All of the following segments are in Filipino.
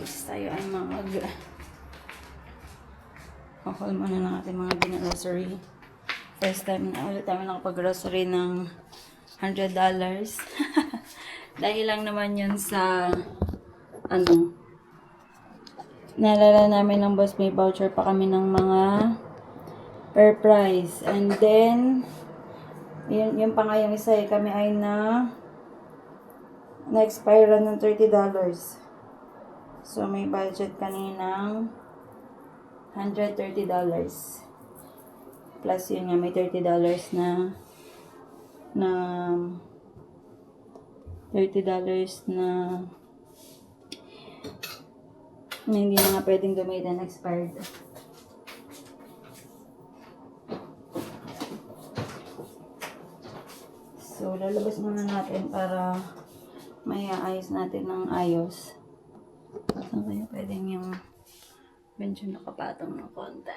guys, tayo ay haul muna ng ating mga grocery. First time na ulit tayo nakapag-grocery ng $100. Dahil lang naman yun sa naalala namin ng boss, may voucher pa kami ng mga per price. And then yung pa nga yung isa kami ay na-expire ng $30. So, may budget kaninang $130. Plus yun nga, may $30 na hindi na nga pwedeng gamitin, expired. So, lalabas muna natin para may ayos natin ng ayos. Saan kaya pwedeng yung medyo nakapatong ng konti.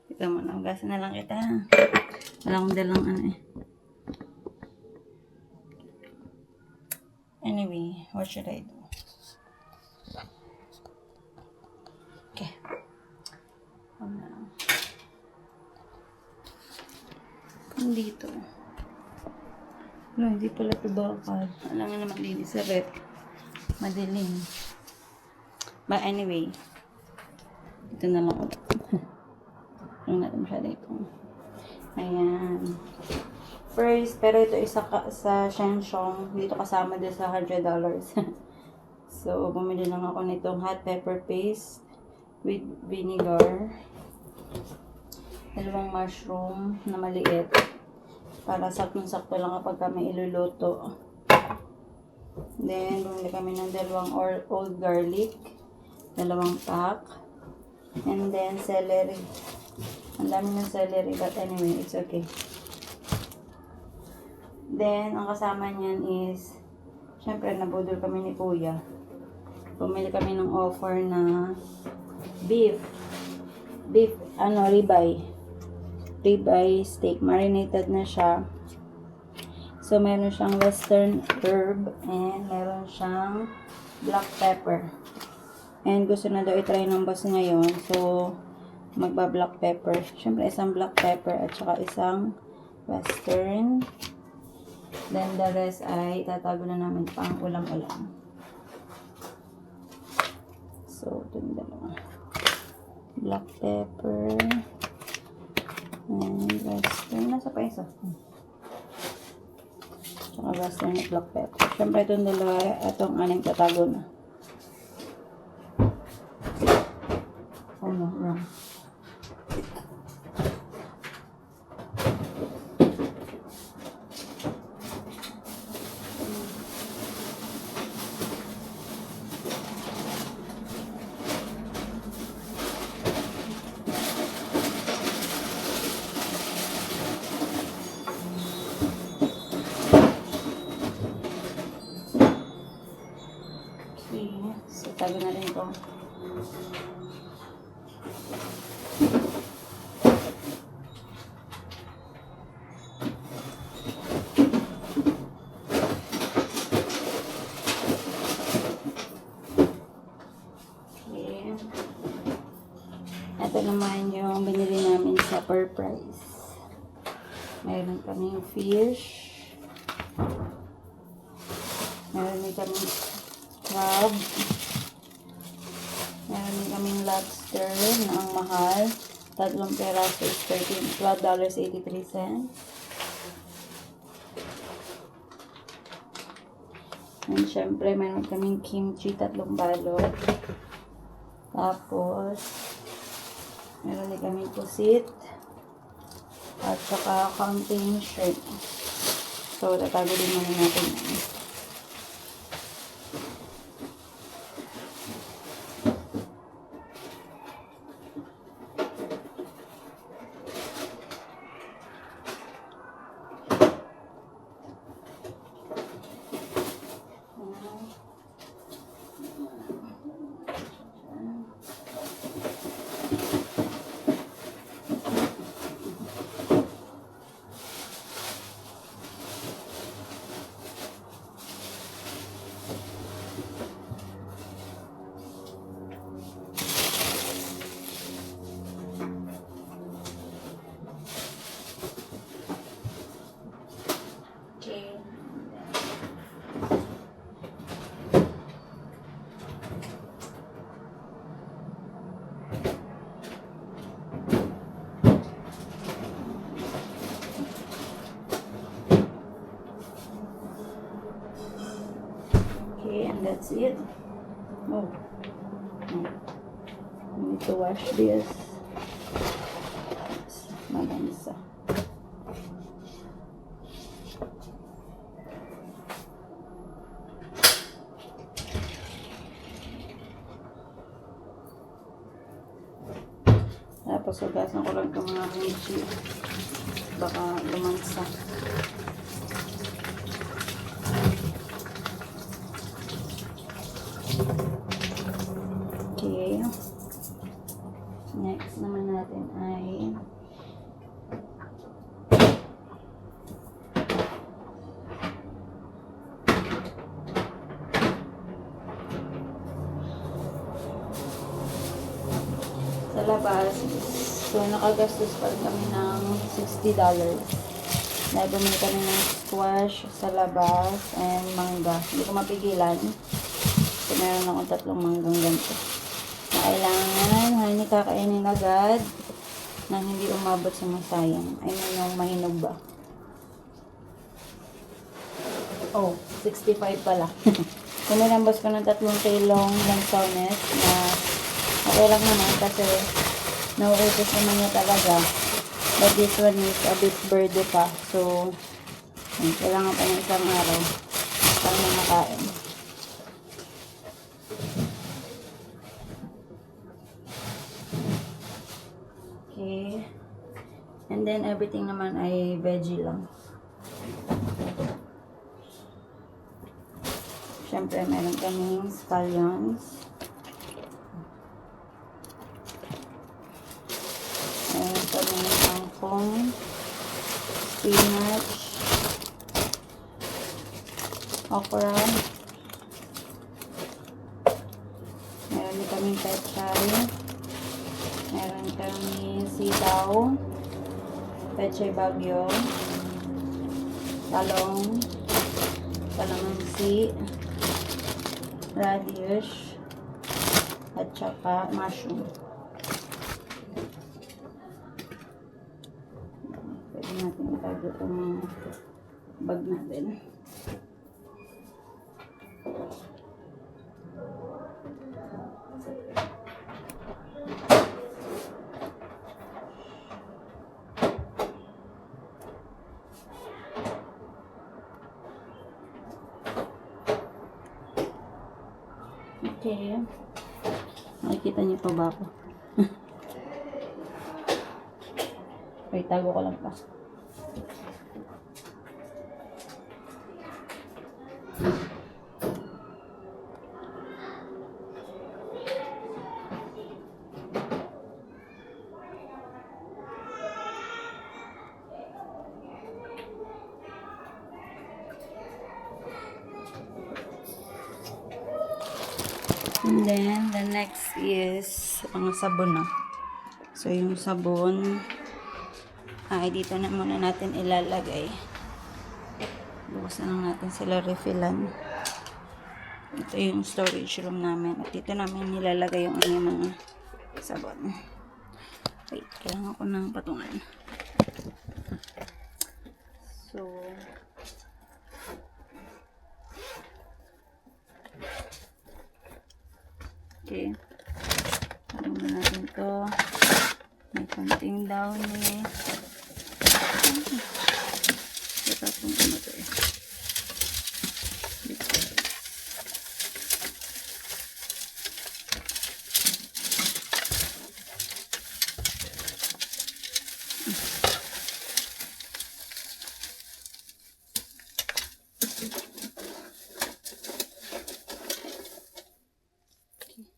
Ito mo na, hugasan na lang kita. Wala akong dalang Anyway, what should I do? Okay. Dito. No, hindi pala ito bakal. Alam nga naman din sa rep. Madilim. But anyway, ito na lang ulit. Ang natin masyado ito. Ayan. First, pero ito isa sa Shenzhen. Dito kasama din sa $100. So, bumili lang ako nitong hot pepper paste with vinegar. 2 mushroom na maliit. Para saktong-sakto lang kapag kami iluluto. Then, bumili kami ng 2 old garlic. 2 pack. And then, celery. Ang dami ng celery, but anyway, it's okay. Then, ang kasama niyan is, syempre, nabudol kami ni Kuya. Bumili kami ng offer na beef, ribeye steak. Marinated na siya. So, meron siyang western herb and meron siyang black pepper. And gusto na daw i-try ng boss ngayon. So, magba-black pepper. Siyempre, isang black pepper at saka isang western. Then, the rest ay tatago na namin pang ulam-ulam. So, ito yung dalawa. Black pepper. And western. Nasa pa isa. Saka western at black pepper. Siyempre, itong dalawa, itong aning tatago na. Oh no, wrong. Okay, so tago na rin ito. Ito naman yung binili namin sa per price. Meron kaming fish. Meron kaming crab. Meron kaming lobster na ang mahal. 3 peraso is $12.83. And syempre, meron kaming kimchi, 3 balot. Tapos, meron din kami pusit. At saka counting shrimp. So, tatago din muna natin yan. Okay, and that's it. Oh. I need to wash this. Mabansa. Tapos hugasan ko lang itong mga kimchi. Baka lumansa. Okay. Next naman natin ay sa labas. So, nakagastos pa rin kami ng $60. Dahil bumili kami ng squash sa labas and mangga. Hindi ko mapigilan. So, meron akong 3 manggang ganito. Na kailangan, honey, kakainin agad nang hindi umabot sa masayang. I mean, yung mahinog ba? Oh, 65 pala. Kuminambas ko ng 3 kilong lansones na okay lang naman kasi nauubos naman niya talaga. But this one is a bit verde pa. So, kailangan pa ng isang araw para makakain. Okay. And then, everything naman ay veggie lang. Siyempre, meron kaming scallions. Meron kaming kangkong, spinach, okra. Meron din kaming pechay. Meron kaming sitaw, pechay bagyo, talong, kalamansi, radish, at saka mushroom. Pwede natin itago itong bag natin. Okay. Nakikita niyo pa ba ako? Wait, tago ko lang pa. And then, the next is ang sabon na. So, yung sabon ay dito na muna natin ilalagay. Bukasan lang natin sila refillan. Ito yung storage room namin. At dito namin nilalagay yung aming mga sabon. Wait, kailangan ko ng patungan. So, okay. Ano na natin to. May konting down eh. Tatapong ko na to eh.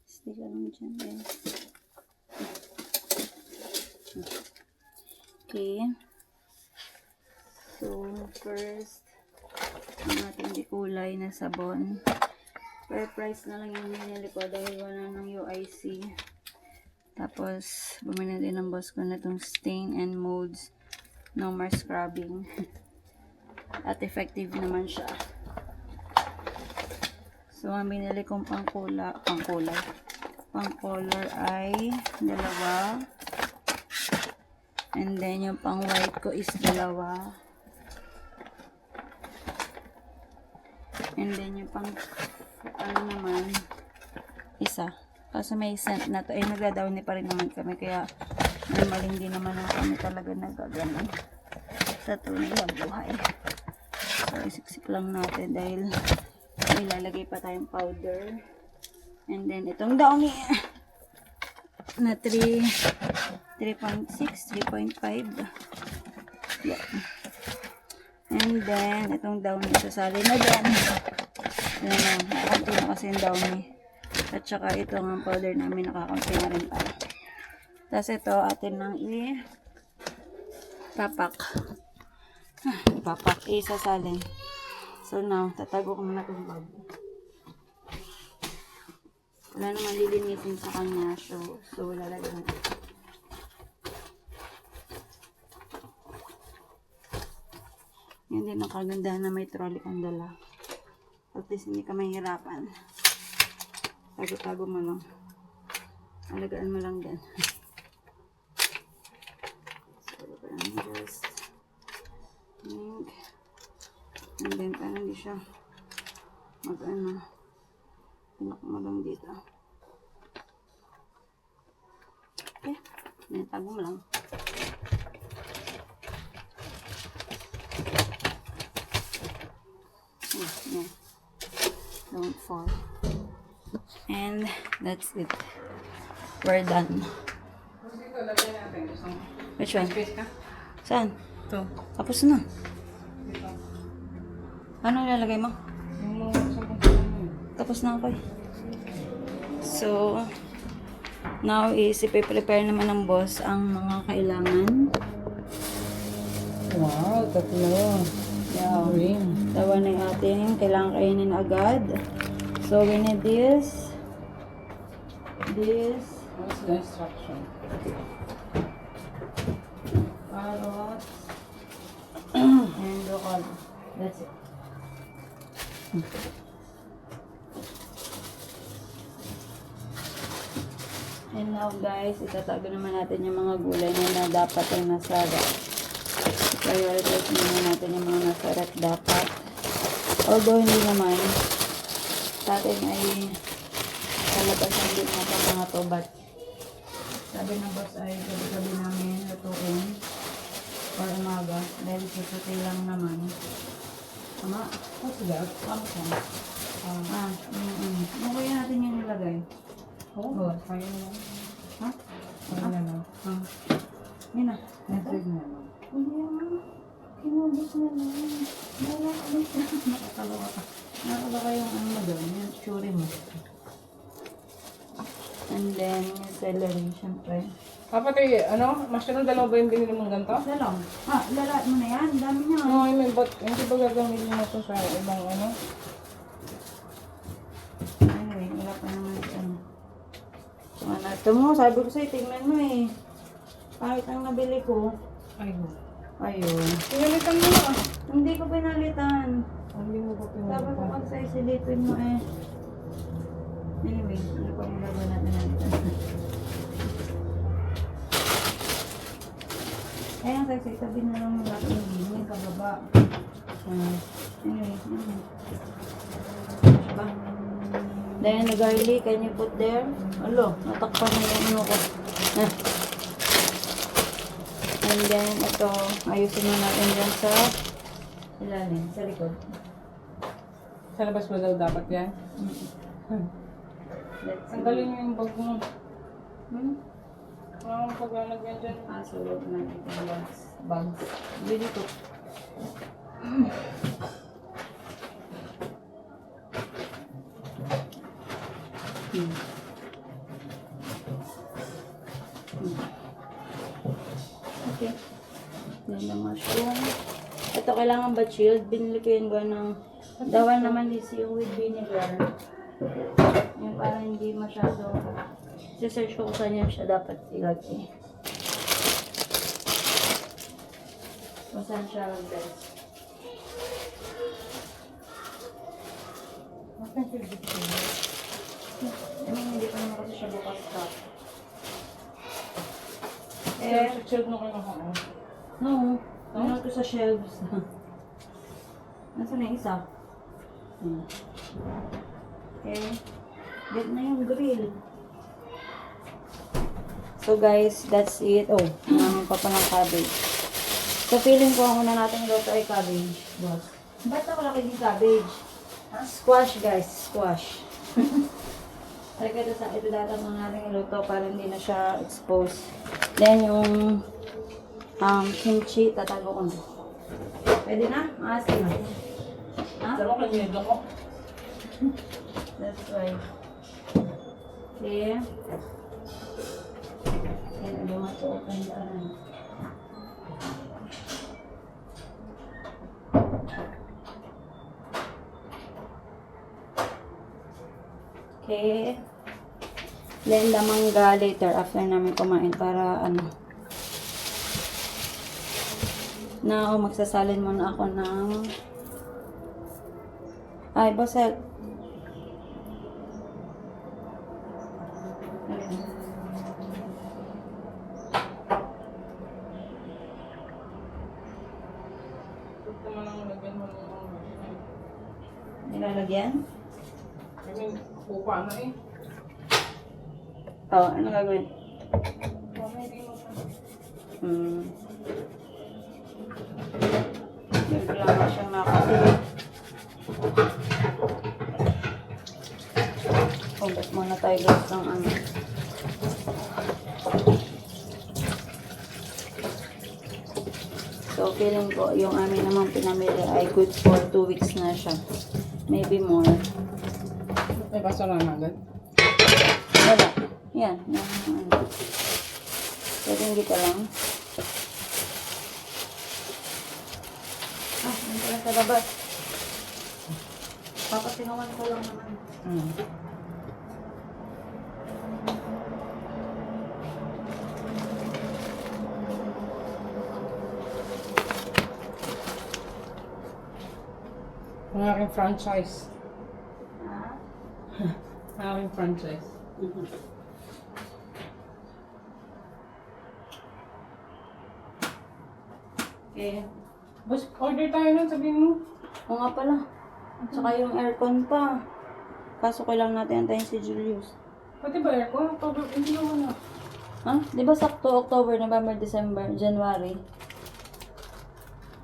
Stick lang dyan guys. Okay. So, first, ang ating dikulay na sabon. Per price na lang yung binili ko dahil wala ng UIC. Tapos, bumili din ng boss ko na itong Stain and Molds No More Scrubbing. At effective naman siya. So, ang binili kong pang-color ay 2. And then, yung pang-white ko is 2. And then yung pang ano naman, isa. Kasi may scent na to. Eh, nagdadawni pa rin naman kami. Kaya normal hindi naman na kami talaga nagagano sa tunay na buhay. So, isiksik lang natin dahil may lalagay pa tayong powder. And then, itong downy na 3.6, 3.5. Yeah. And then, itong downy sasali na dyan. Yan na, nakakunti na kasi yung downy. At saka ito ang powder namin, nakakunti na rin pa. Tapos ito, atin nang papak. Papak, isasalin. So now, tatago ko muna itong bag. Wala naman lilinisin sa kanya. So lalagyan ko. Yan din ang kagandahan na may trolley kang dala. At least hindi ka mahihirapan. Tago-tago mo lang. Alagaan mo lang din. So, just think. And then, parang hindi siya mag-ano. Pinak mo lang dito. Okay. Yan, tago mo lang. Yeah. Don't fall. And that's it. We're done. Which one? Saan? Ito. Tapos na. Ano ilalagay mo? Tapos na ako eh. So, now is ipe-prepare naman ng boss ang mga kailangan. Wow, tatlo. Yeah. Green. Tawa na yung ating kailangan kainin agad. So, we need this. This. What's the instruction? Carrots. And broccoli. That's it. And now guys, itatago naman natin yung mga gulay na dapat ay nasa ref. Prioritize naman natin yung mga nasa ref dapat. Although hindi naman sa atin ay kalabasan din natin mga to, but sabi ng boss ay gabi-gabi namin lutuin or umaga dahil susuti lang naman. Tama? What's that? Kamsa. Ano kaya natin yung nilagay? Oh, kaya na. Ha? Kaya na lang. Yun na. Message na lang. Hindi naman. Kinubos na lang. Nakakabit na. Nakakalawa ka. Nakakalawa yung ano mo doon. Yung churi mo. And then, yung celery, syempre. Kapatid, ano? Mushroom dalawa ba yung binili mong ganito? Dalawang. Lalat mo na yan. Dami niya. No, may bot. Hindi ba gagamitin mo ito sa ibang ano? Anyway, wala pa naman ito. Ito mo, sabi ko sa'yo, tingnan mo eh. Kahit ang nabili ko. Ayun. Ayun. Pinalitan mo na. Hindi ko pinalitan. Hindi mo ba Sabi ko pinalitan? kasi silipin mo eh. Anyway, hindi pa yung gagawin natin nalitan. Kaya ang sexy, sabi na lang yung lahat ng gini, kababa. Anyway. Diba? Then the garlic, can you put there? Alo, natakpan na yung ano ko. And then, ito, ayusin na natin dyan sa ilalim, sa likod. Sa labas ba daw dapat yan? Let's Ang galing yung bag mo. Wala akong paglalagyan dyan. Sulot natin yung bags. Bili ko. Okay. Yan ang mushroom. Ito kailangan ba chilled? Binili ko yung gawa ng dawan naman is yung with vinegar. Yung parang hindi masyado. Search ko kung saan yan siya dapat ilagay. Kung saan siya best. I mean, hindi pa naman kasi siya bukas ka. Chill mo kayo ako. No. Ano ito sa shelves? Nasaan na yung isa? Okay. Get na yung grill. So guys, that's it. Oh, namin pa ng cabbage. So feeling ko ang una natin luto ay cabbage. Boss. Ba't ako laki yung cabbage? Squash guys, squash. Halika ito datang na natin iluto para hindi na siya exposed. Then yung kimchi, tatago ko na. Pwede na? Maasin na. Ha? Sabi ko kanina ko. That's right. Okay. And I don't want to open the Okay. Then the mangga later after namin kumain para ano. Now, magsasalin muna ako ng ay, Bosel. Naman ang lagyan mo ng Nilalagyan? I mean, pupa na eh. Oh, ano gagawin? Hindi mo pa. Bigla nga siyang nakakita. Hugas muna tayo guys ng ano. So, feeling ko, yung amin namang pinamili ay good for 2 weeks na siya. Maybe more. May baso na agad. Wala. Yan. Yung ano. Pwede kita lang. Yan pala sa labas. Papasingawan ko lang naman. Ang aking franchise. Ah? Ang aking franchise. Okay. Boss, order tayo nun, sabihin mo. Oo nga pala. Tsaka yung aircon pa. Kaso kailangan natin antayin si Julius. Pati ba aircon? Hindi naman na. Ha? Di ba sakto October, November, December, January?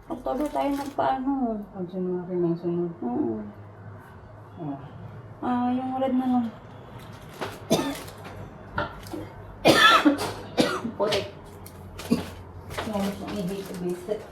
October tayo nagpaano. Pag January ng sunod. Oo. Oh. Yung red na lang. Putik. Ngamit na i-hate to visit.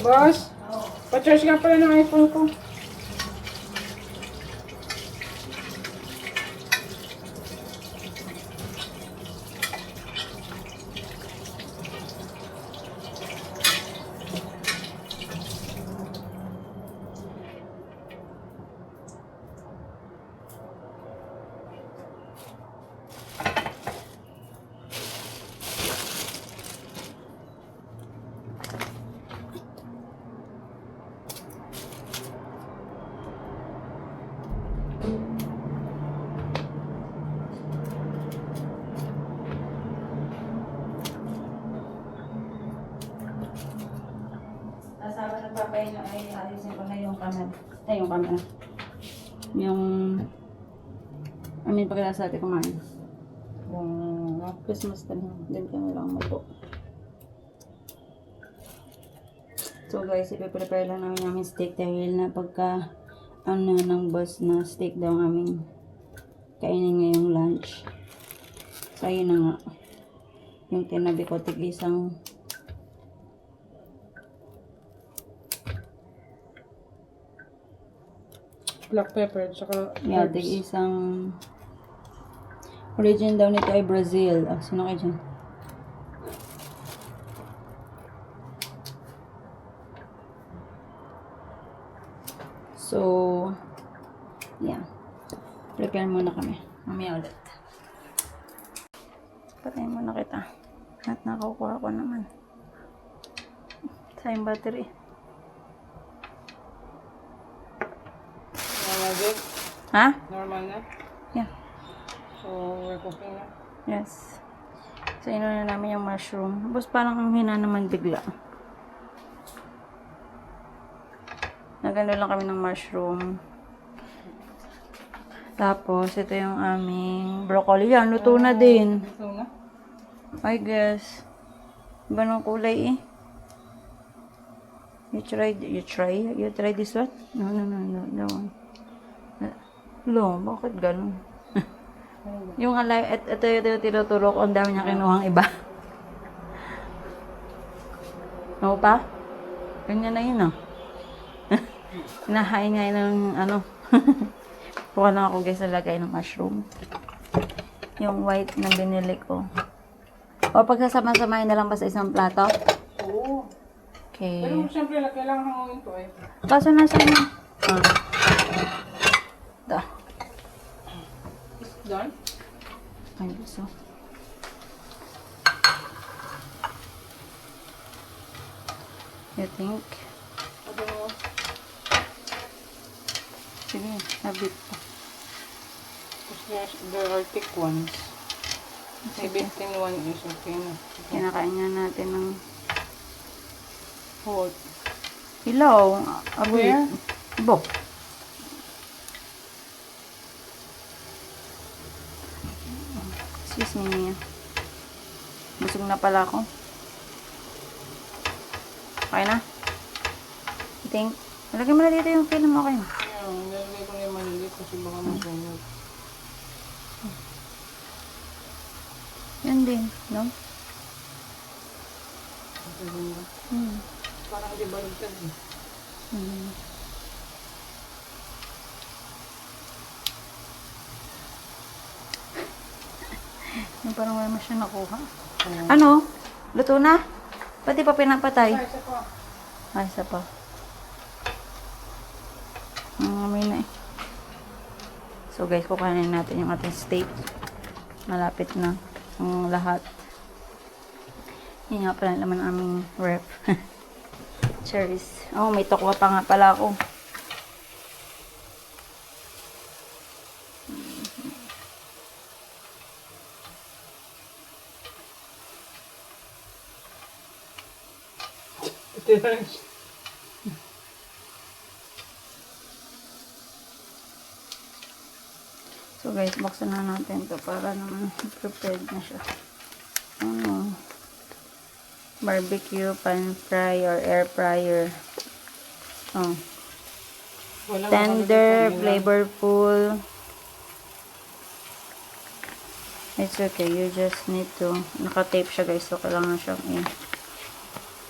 Boss, pa-charge nga pala ng iPhone ko. habang nagpapahinga ay ayusin ko na yung camera. Ay, yung camera. Yung... pagkatapos natin kumain. Yung Christmas time. Then ka na lang mato. So guys, ipiprepare lang namin yung steak dahil na pagka ano ng boss na steak daw ang aming kainin ngayong lunch. So ayun na nga. Yung tinabi ko tig isang Black pepper, tsaka yeah, herbs. tig isang origin daw nito ay Brazil. Ah, sino kayo dyan? So, yeah. Prepare muna kami. Mamaya ulit. Patayin muna kita. At nakukuha ko naman. Sayang battery. Normal good? Ha? Normal na? Yeah. So, we're cooking na? Yes. So, inuna namin yung mushroom. Tapos parang ang hina naman bigla. Nagano lang kami ng mushroom. Tapos, ito yung aming broccoli. Yan, luto na din. Ito na? I guess. Iba ng kulay eh. You try this one? No. That one. Lo, bakit ganun? Yung alay, ito yung tinuturo ko. Ang dami niya kinuhang iba. Ano pa? Ganyan na yun, oh. Nahain nga ng ano. Kuha lang ako guys na lagay ng mushroom. Yung white na binili ko. O pagsasama-samahin na lang ba sa isang plato? Oo. Okay. Pero siyempre, kailangan hangawin to eh. Kaso nasa yun. Da. Done? Ay, gusto. You think? Ano mo? Sige, habit pa. There are thick ones. Maybe thin one is okay na. Kinakain nga natin ng Hot. hilaw. Where? Bo. Excuse me, Mia. Busog na pala ako. Okay na? You think? Lagay mo na dito yung film mo kayo. Yeah, nilagay ko na yung maliliit kasi baka mag-ganyan. Yan din, no? Parang di baligtad eh. Yung parang wala mo siya nakuha. Ano? Luto na? Pati pa pinapatay? Ay, isa pa. Ay, isa pa. Amoy na eh. So guys, kukainin natin yung ating steak. Malapit na ang lahat. Yan nga pala naman ang aming ref. Cherries. Oh, may tokwa pa nga pala ako. Ito lang siya. So guys, buksan na natin to para naman prepared na siya. Ano? Barbecue, pan fry, or air fryer. Oh. Walang Tender, makalagay flavorful. It's okay. You just need to... Naka-tape siya guys. So, kailangan siyang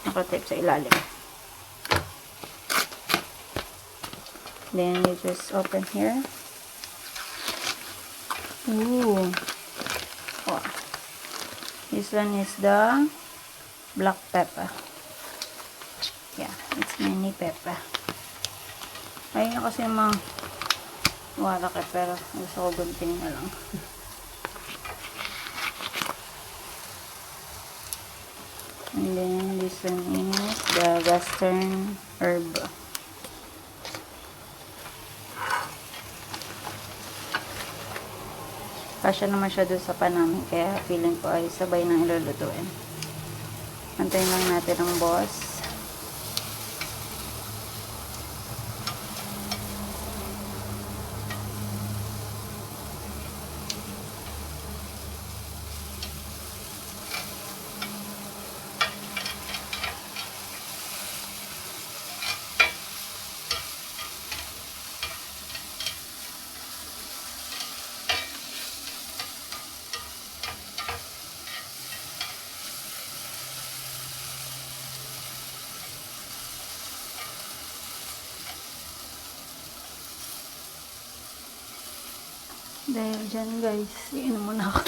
naka-tape sa ilalim. Then, you just open here. Ooh. Oh. This one is the black pepper. Yeah, it's mini pepper. Ayun kasi mga wala ka pero gusto ko gunting na lang. And then this one is the western herb. Kasya naman siya doon sa pan namin, kaya feeling ko ay sabay nang ilulutuin. Antayin lang natin ang boss. Dahil dyan guys, iinom muna ako.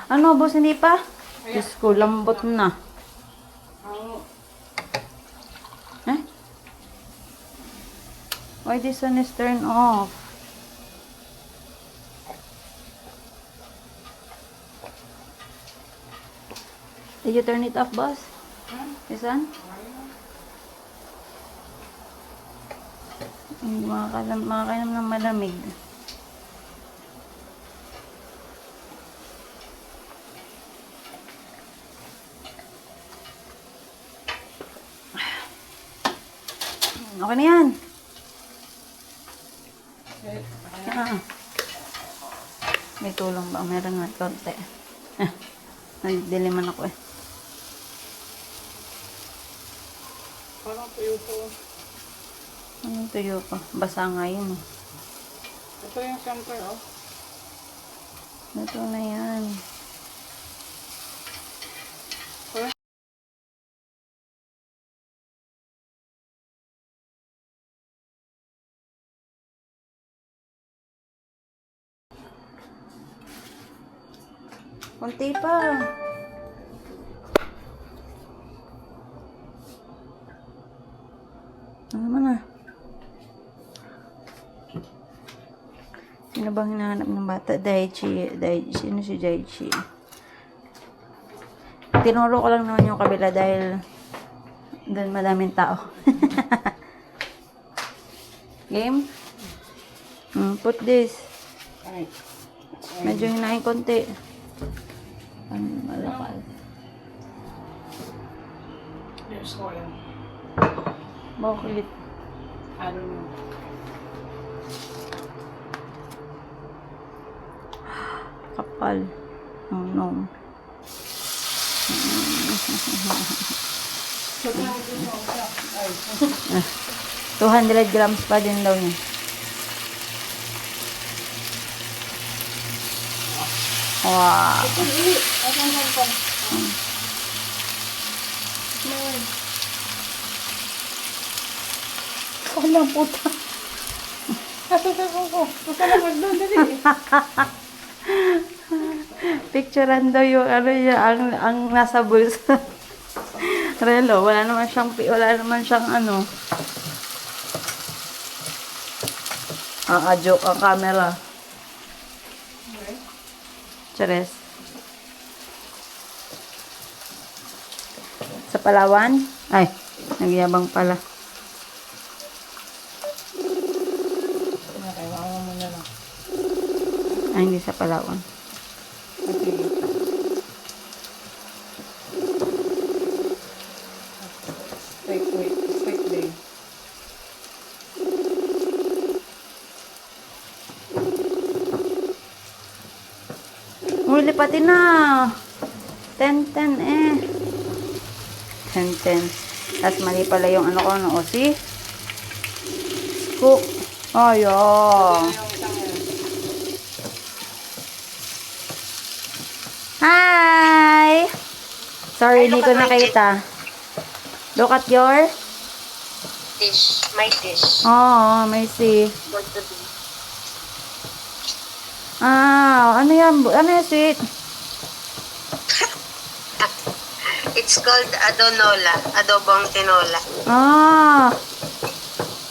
Ano, boss, hindi pa? Diyos ko, lambot na. Eh? Why this one is turned off? Did you turn it off, boss? This one? Hindi makakainom ng malamig. Okay na yan. Ah. May tulong ba? Meron nga konti. Nagdiliman ako eh. Parang tuyo po. Anong tuyo pa? Basa nga yun eh. Ito yung center, oh. Ito na yan. Konti pa. Ano naman ah? Sino bang hinahanap ng bata? Daichi. Sino si Daichi? Tinuro ko lang naman yung kabila dahil doon madaming tao. Game? Put this. Ay. Medyo hinahin konti. Malakal. There's oil. Bakit? I don't know. Kapal. Oh no. So, ay. 200 grams pa din daw niya. Wow. Wala puta. Kasusasun ko. Gusto na magdoon, dali. Picturean daw yung ano niya, ang nasa bulsa. Relo, wala naman siyang ano. Joke ang camera. Chares. Sa Palawan? Ay, nagyabang pala. Kailangan mo na lang. Ay, hindi sa Palawan. Wait day. Huli pati na. 10-10 eh. 10-10. Tapos mali pala yung ano ko, no? O, see? Scoop. Ay, oh. Hi! Sorry, hindi ko nakita. Look at your... Dish. My dish. Oh, may see. For today. Ano yan? Ano yung sweet? It's called adonola. Adobong tinola. Ah,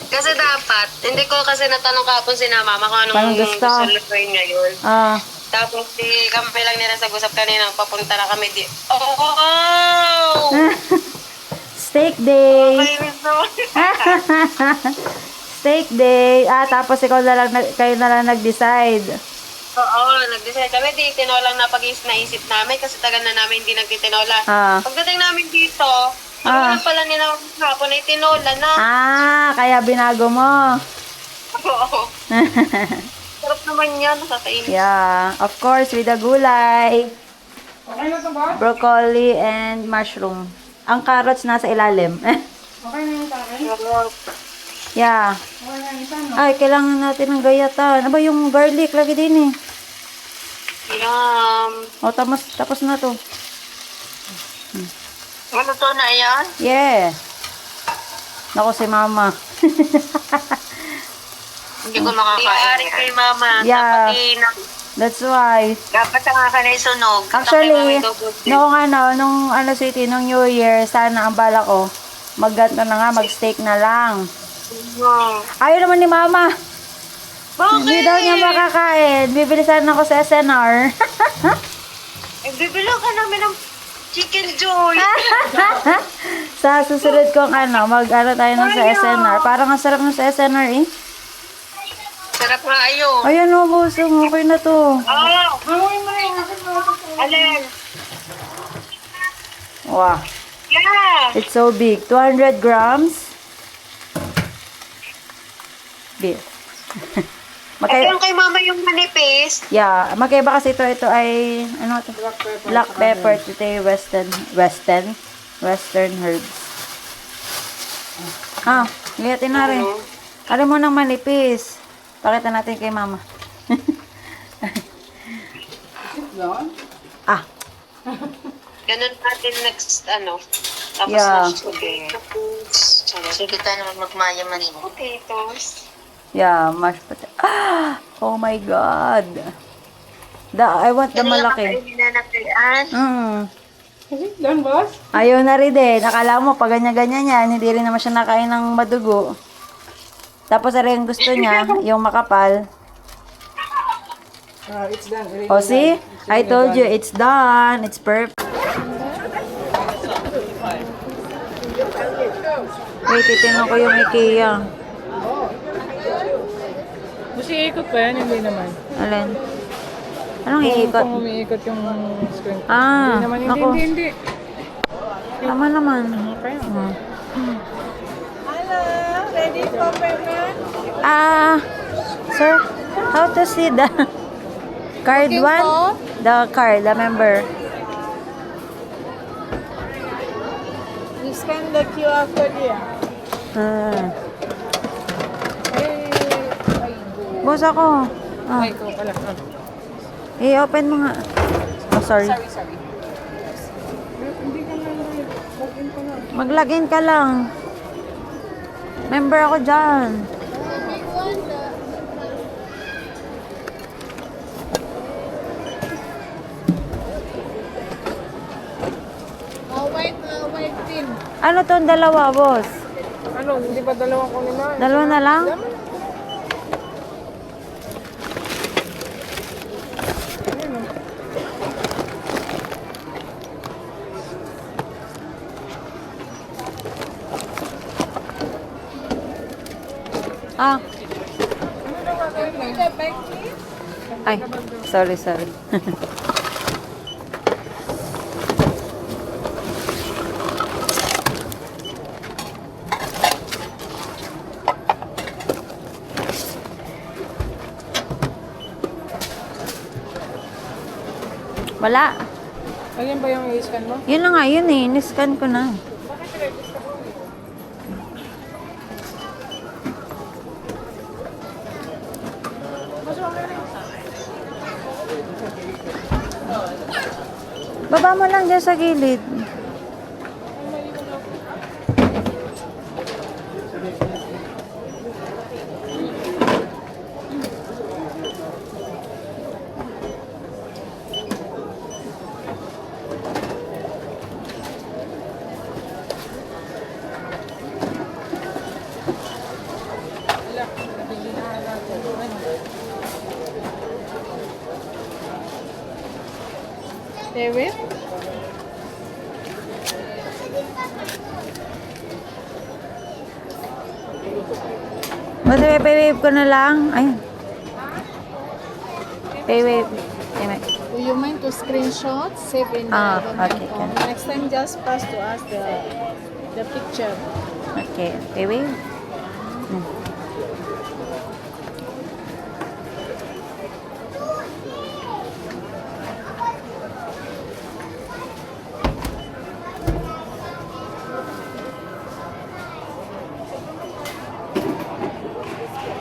Kasi dapat, hindi ko kasi natanong kahapon si na mama kung Parang anong gusto. gusto lutuin ngayon. ah. Tapos kami lang nila sa gusap kanina, papunta na kami di. Oh! Steak day. Kainis naman. Steak day. Tapos kayo na lang nag-decide. Oo, nag-decide kami di tinolang naisip namin kasi tagal na namin hindi nagtitinola. Pagdating namin dito, ano pala nila hapon ay tinola na. Kaya binago mo. Oo. Sarap naman yan, nakakainis. Yeah, of course, with the gulay. Okay na ito ba? Broccoli and mushroom. Ang carrots nasa ilalim. Okay na yung takin? Yeah. Okay na yung isa, no? Ay, kailangan natin ng gayatan. Aba, yung garlic, lagi din eh. Yum. Tapos na to. Ano to na yan? Yeah. Nako si mama. Hindi ko makakain. Kay mama. Yeah. Dapat That's why. dapat nga ka na isunog. Actually, nung sweetie, nung New Year, sana ang bala ko, magganto na nga, mag-steak na lang. Ayaw naman ni Mama. Bakit? Hindi daw niya makakain. Bibili sana ako sa SNR. Bibili ka namin ng Chicken Joy. Sa susunod kong tayo ng sa SNR. Parang ang sarap ng sa SNR eh. Sarap nga ayun. Ayan o, busong. Okay na to. Alin? Wow. Yeah. It's so big. 200 grams. Beef. Ito yung kay mama yung manipis. Yeah, magkaiba kasi ito ay ano ito? Black pepper. Ito yung western herbs. Lihatin na rin. Alam mo nang manipis. Pakita natin kay mama. Ganun natin next Tapos Yeah. Sige tayo naman magmayaman. Potatoes. Yeah, mashed potato. Oh my God. I want the malaki. Is it done, boss? Ayaw na rin din. Nakala mo, pag ganyan-ganyan yan, hindi rin naman siya nakain ng madugo. Tapos rin gusto niya, yung makapal. It's done. Oh, see? I told you, it's done. It's perfect. Wait, titignan ko yung IKEA. Kasi ikot pa yan, hindi naman. Alin? Anong iikot? Kung umiikot yung screen. Ah, Hindi naman, ako. hindi. Tama naman. Okay. Sir, how to see the card one? The card, the member. You scan the QR code here. Boss ako. Ay, ikaw pala. I-open mo nga. Oh, sorry. Sorry. Hindi ka na login pa na. Mag-login ka lang. Member ako dyan. White pin. Ano to ang dalawa, boss? Ano, hindi ba dalawang kunin na? Dalawa na lang? Ay, sorry. Wala. Ayun ba yung i-scan mo? Yun na nga, yun eh. Niscan ko na. Baba mo lang dyan sa gilid. David? Basta pay-wave ko na lang. Ayun. Pay-wave. Do you mind to screenshot, save in okay. Next time, just pass to us the picture. Okay. Pay-wave.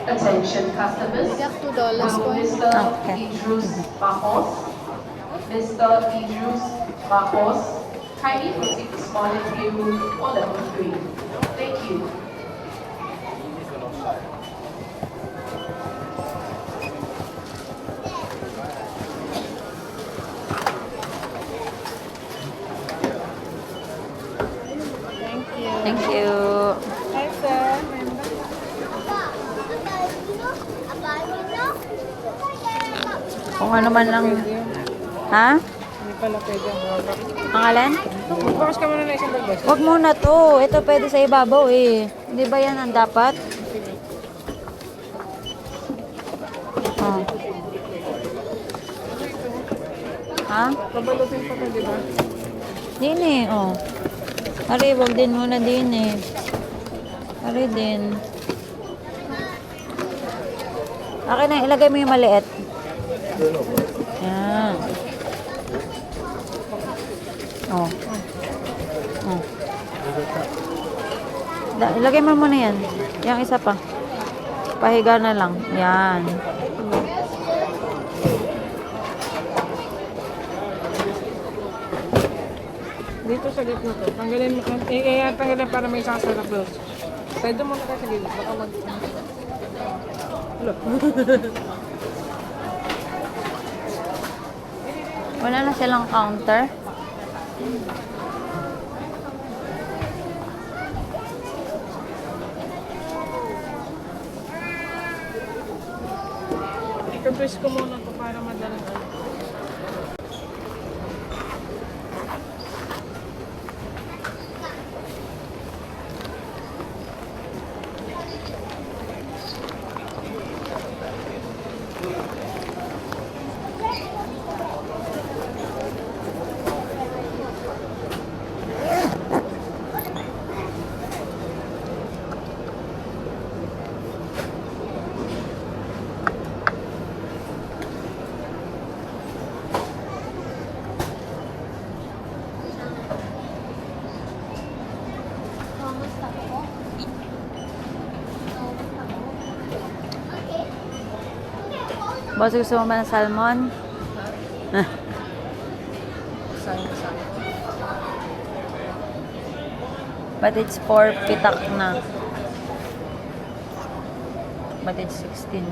Attention customers. We got $2 Will for it. Mr. Okay. Idrus Mahos. Mr. Idrus Mahos, kindly proceed to smaller room or level 3. Thank you. Thank you. Hi, sir. Kung ano man lang. Ha? Hindi pala pwede ang hawak. Pangalan? Magbakas ka muna na isang bagbas. Wag muna to. Ito pwede sa ibabaw eh. Hindi ba yan ang dapat? Oh. Ha? Pabalutin pa ka, di ba? Din eh, oh. Ari, wag din muna din eh. Ari din. Akin na, ilagay mo yung maliit. Yan. Oh. Oh. Ilagay mo muna yan. Yung isa pa. Pahiga na lang. Yan. Dito sa gitna to. Tanggalin mo. Tanggalin para may sasarap doon. Tayo doon muna kayo sa gilid. Baka mag... Wala na silang counter. I-compress ko muna to para madalang. Boss, gusto mo ba ng salmon? But it's for pitak na. But it's $16.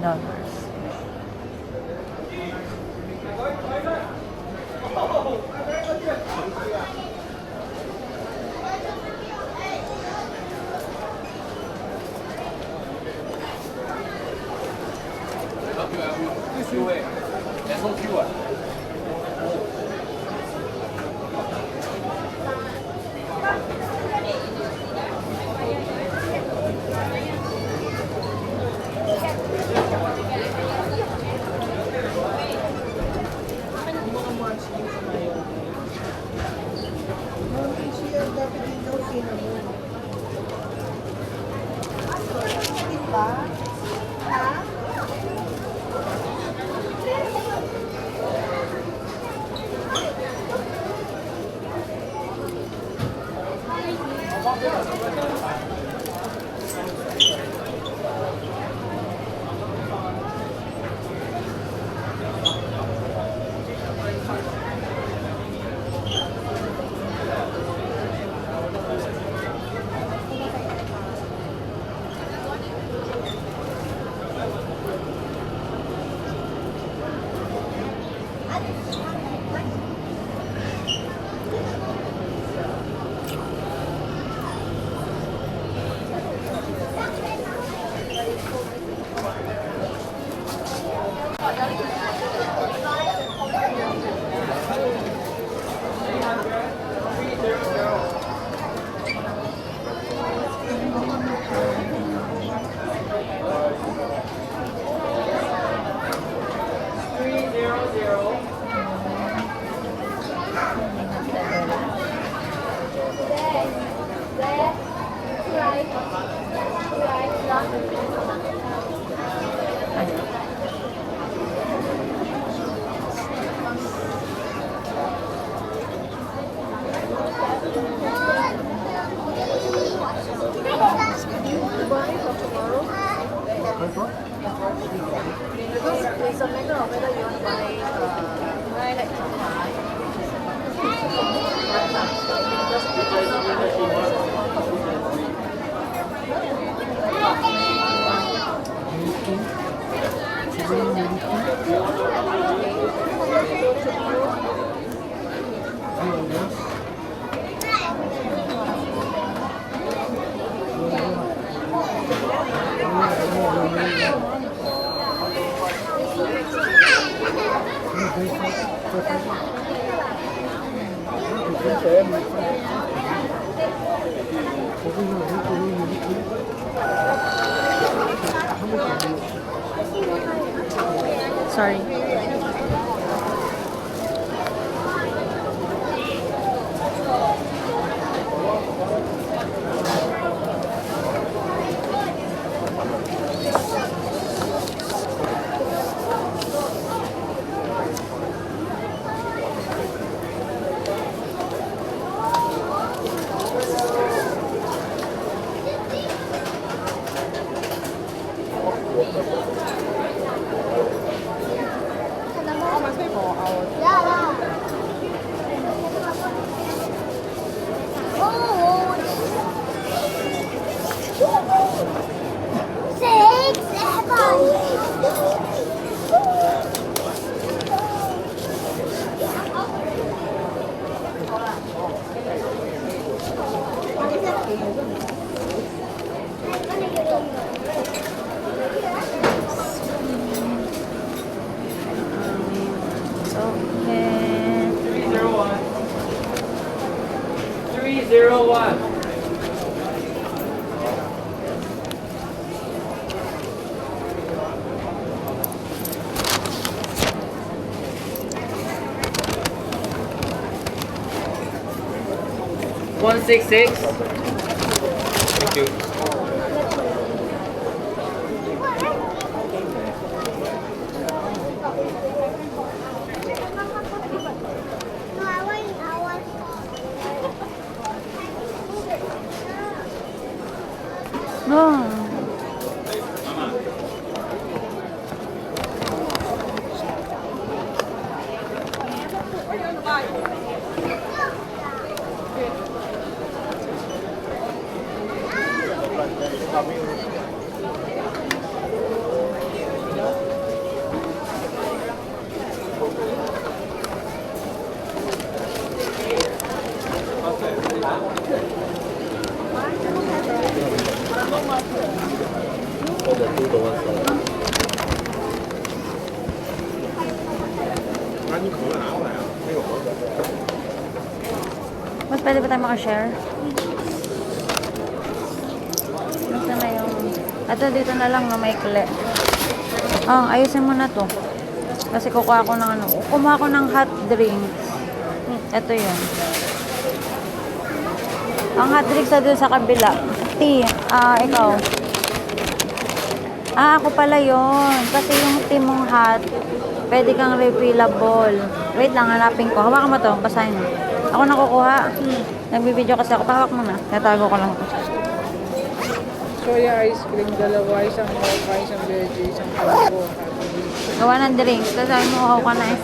Sorry. Okay. 301. One 166. Thank you. Oh. Mas pwede ba tayo makashare? Ito na yung... Ito, dito na lang na may kle. Ayusin mo na to. Kasi kukuha ko ng ano. Kumuha ko ng hot drinks. Ito yun. Ang hot drinks na doon sa kabila. Tea. Ikaw. Ako pala yun. Kasi yung tea mong hot, pwede kang refillable. Wait lang, hanapin ko. Hawakan mo to. Basahin mo. Ako nakukuha. Nagbibideo kasi ako. Pahawak mo na. Natago ko lang to. Soya ice cream, dalawa, isang mocha, isang veggie, isang combo. Gawa ng drinks. Tapos sabi mo, uhaw ka na eh.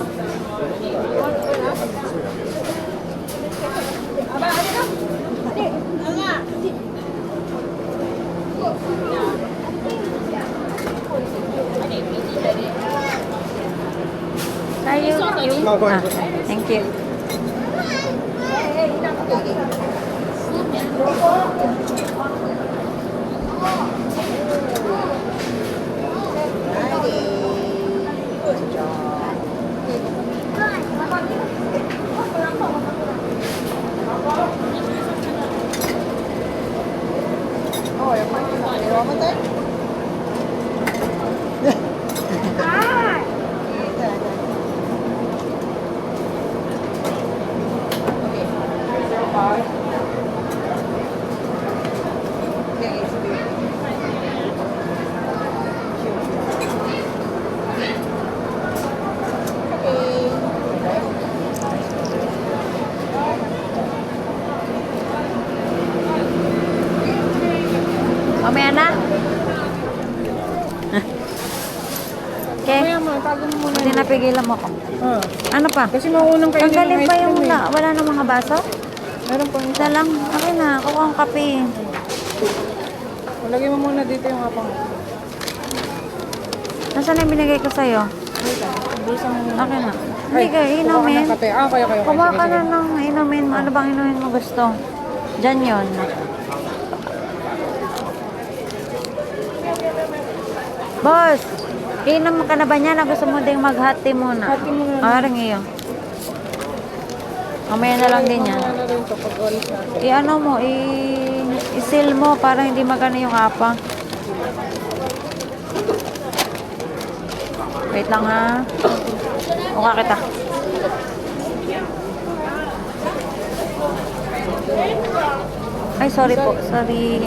Thank you. Mamaya na. Okay. Kaya mo, tago mo muna. Hindi napigilan mo ko. Ano pa? Kasi maunang kainin ng Tanggalin ice pa cream yung eh. wala na mga baso? Meron pang Isa lang. Okay na. Kukuha ang kape. Lagay mo muna dito yung apang. Nasaan na yung binigay ko sa'yo? Bulsa mo muna. Okay na. Hindi ka, inumin. Kape. Kaya. Kuha ka na ng inumin mo. Ano bang inumin mo gusto? Diyan yun. Boss! Inom ka na ba niya na gusto mo ding maghati muna? Hati muna. Ring iyo. Mamaya na lang din yan. Ano rin ito pag oras natin. I-ano mo, i-seal mo para hindi magano yung apa. Wait lang ha. Mukha kita. Ay, sorry po. Sorry.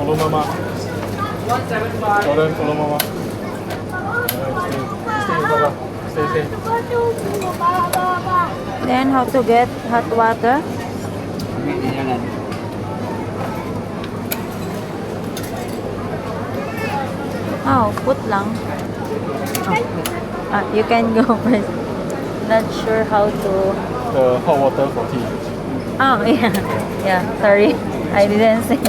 Follow mama. 175. Jordan, follow mama. Stay. Then, how to get hot water? Oh, put lang. Oh. You can go first. Not sure how to... The hot water for tea. Oh, yeah. Yeah, sorry. I didn't say.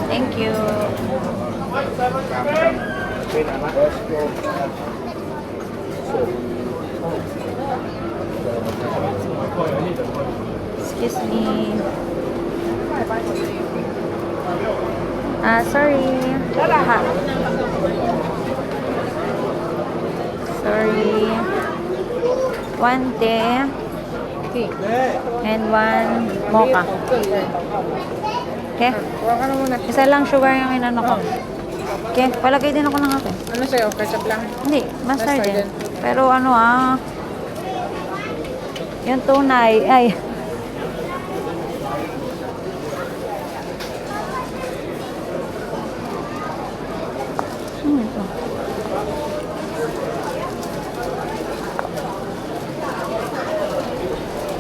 Thank you. Excuse me. Sorry. Ha. Sorry. One tea. And one mocha. Okay? Kuha ka na muna. Isa lang sugar yung inano ko. Okay, palagay din ako ng akin. Ano sa'yo? Ketchup lang? Hindi, mustard Mustard din. din. Pero ano yung tunay, ay. Ito.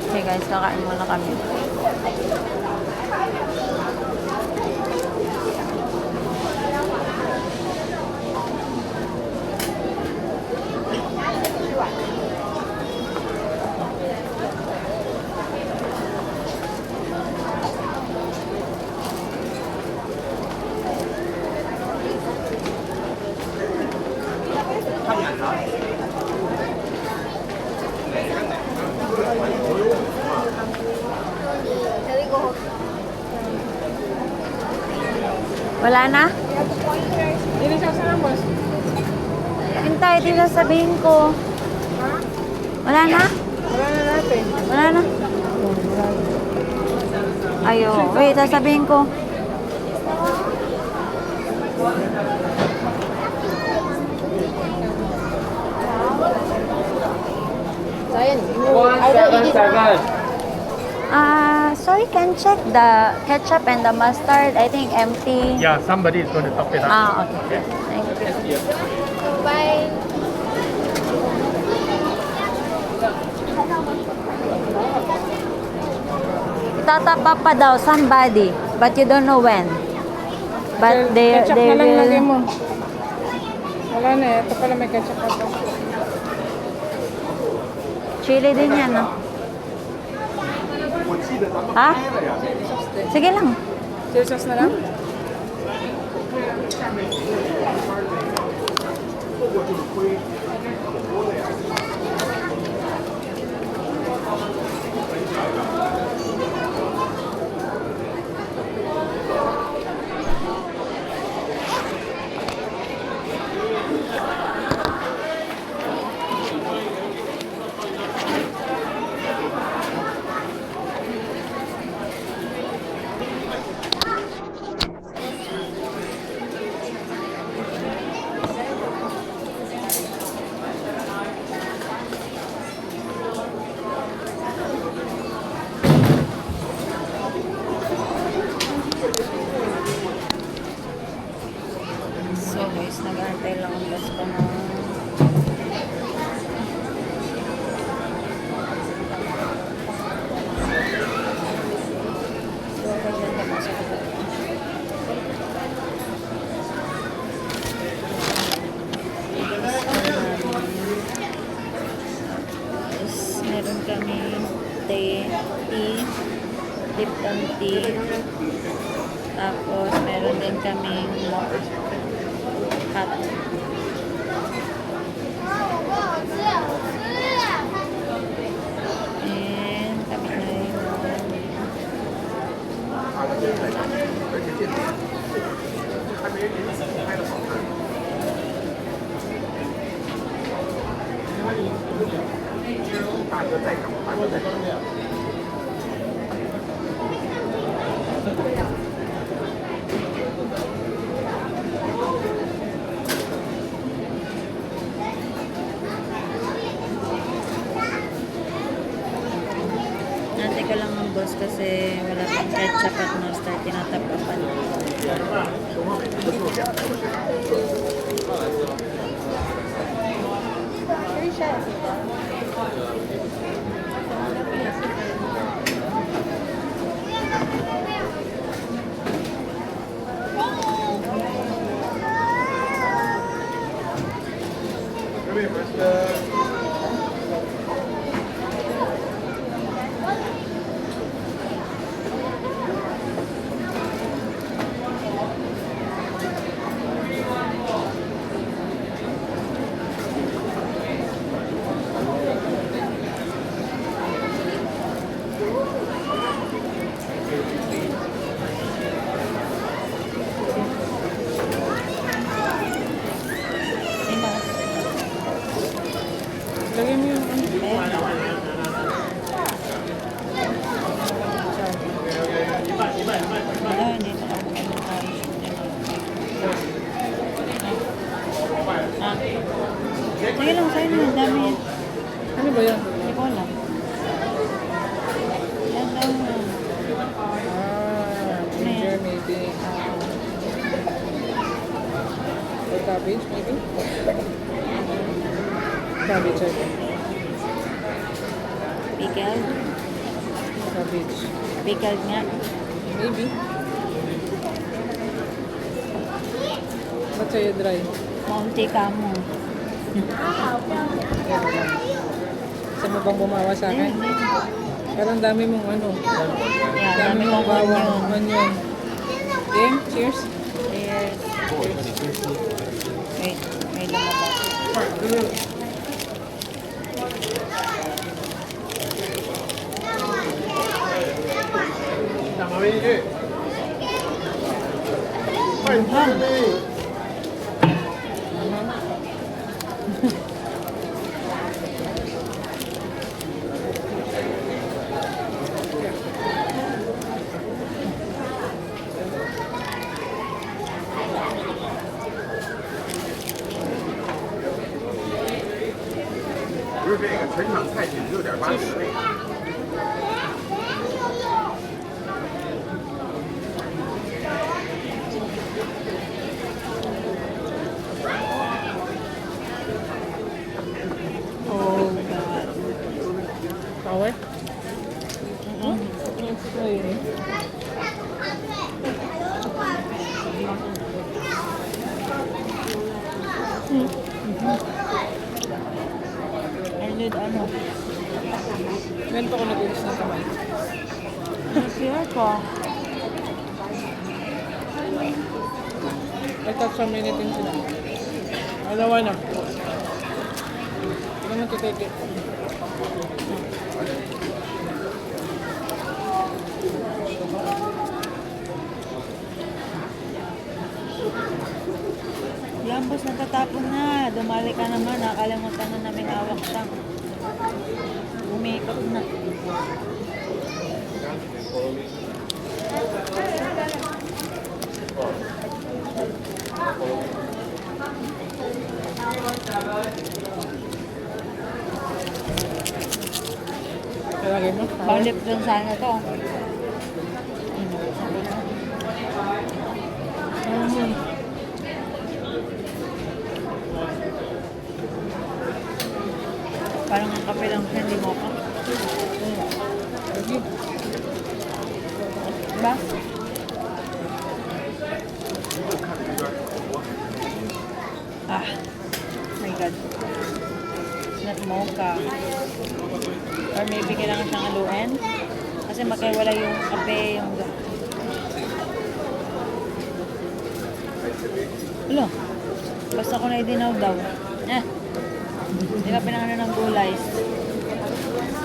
Okay guys, kakain muna kami. Wala na? Hindi na siya sa boss. Hintay, di sasabihin ko. Wala na? Wala na natin. Wala na? Ayo, wait, sasabihin ko. Sorry, can check the ketchup and the mustard. I think empty. Yeah, somebody is going to top it up. Okay. Thank you. Bye. Itatap up pa daw somebody, but you don't know when. But they Ketchup na lang lagay will. mo. Wala na eh. Ito pala may ketchup pa to. Chili din yan, no? Ha? Sige lang. Chili sauce na lang? Antay lang ang bus ko na. So, ganda pa sa kapatid. Tapos, meron kami tea, Lipton tea. Tapos, meron din kami hot. And, kami na yun. Nantay ko lang ang boss kasi wala pang ketchup at mustard. Tinatapapan. Lagyan mo yung ano. Wala, hindi na ako mag-ayos. Sige lang, sa'yo na. Dami. Ano ba yan? Hindi ko alam. Yan lang. Ginger maybe. Or cabbage maybe? Cabbage, I think. Pickled. Cabbage. Pickled nga. Maybe. Ba't sa'yo dry? Maunti ka mo. Saan mo bang bumawa sa akin? Parang dami mong ano. Yan, dami kong onion. Onion. Game, cheers. Cheers. Wait, may lumabas. Oh, God. Power? Ayun. Ended ano? Meron pa ako nag-ulis ng kamay. Kaya ko. I thought some minute din sila. Alawa na. Hindi naman tuteke. Yan, boss, natatapon na. Dumali ka naman. Nakalimutan na namin awak siya. Umikot na. Talagay mo? Balip dun sana to. Parang ang kape lang siya, hindi mo ka. Diba? Ah, my God. Not mocha. Or maybe kailangan siyang haluin. Kasi magkaiwala yung kape, yung... Wala. Basta ko na idinaw daw. Hindi ka pinangano ng gulay.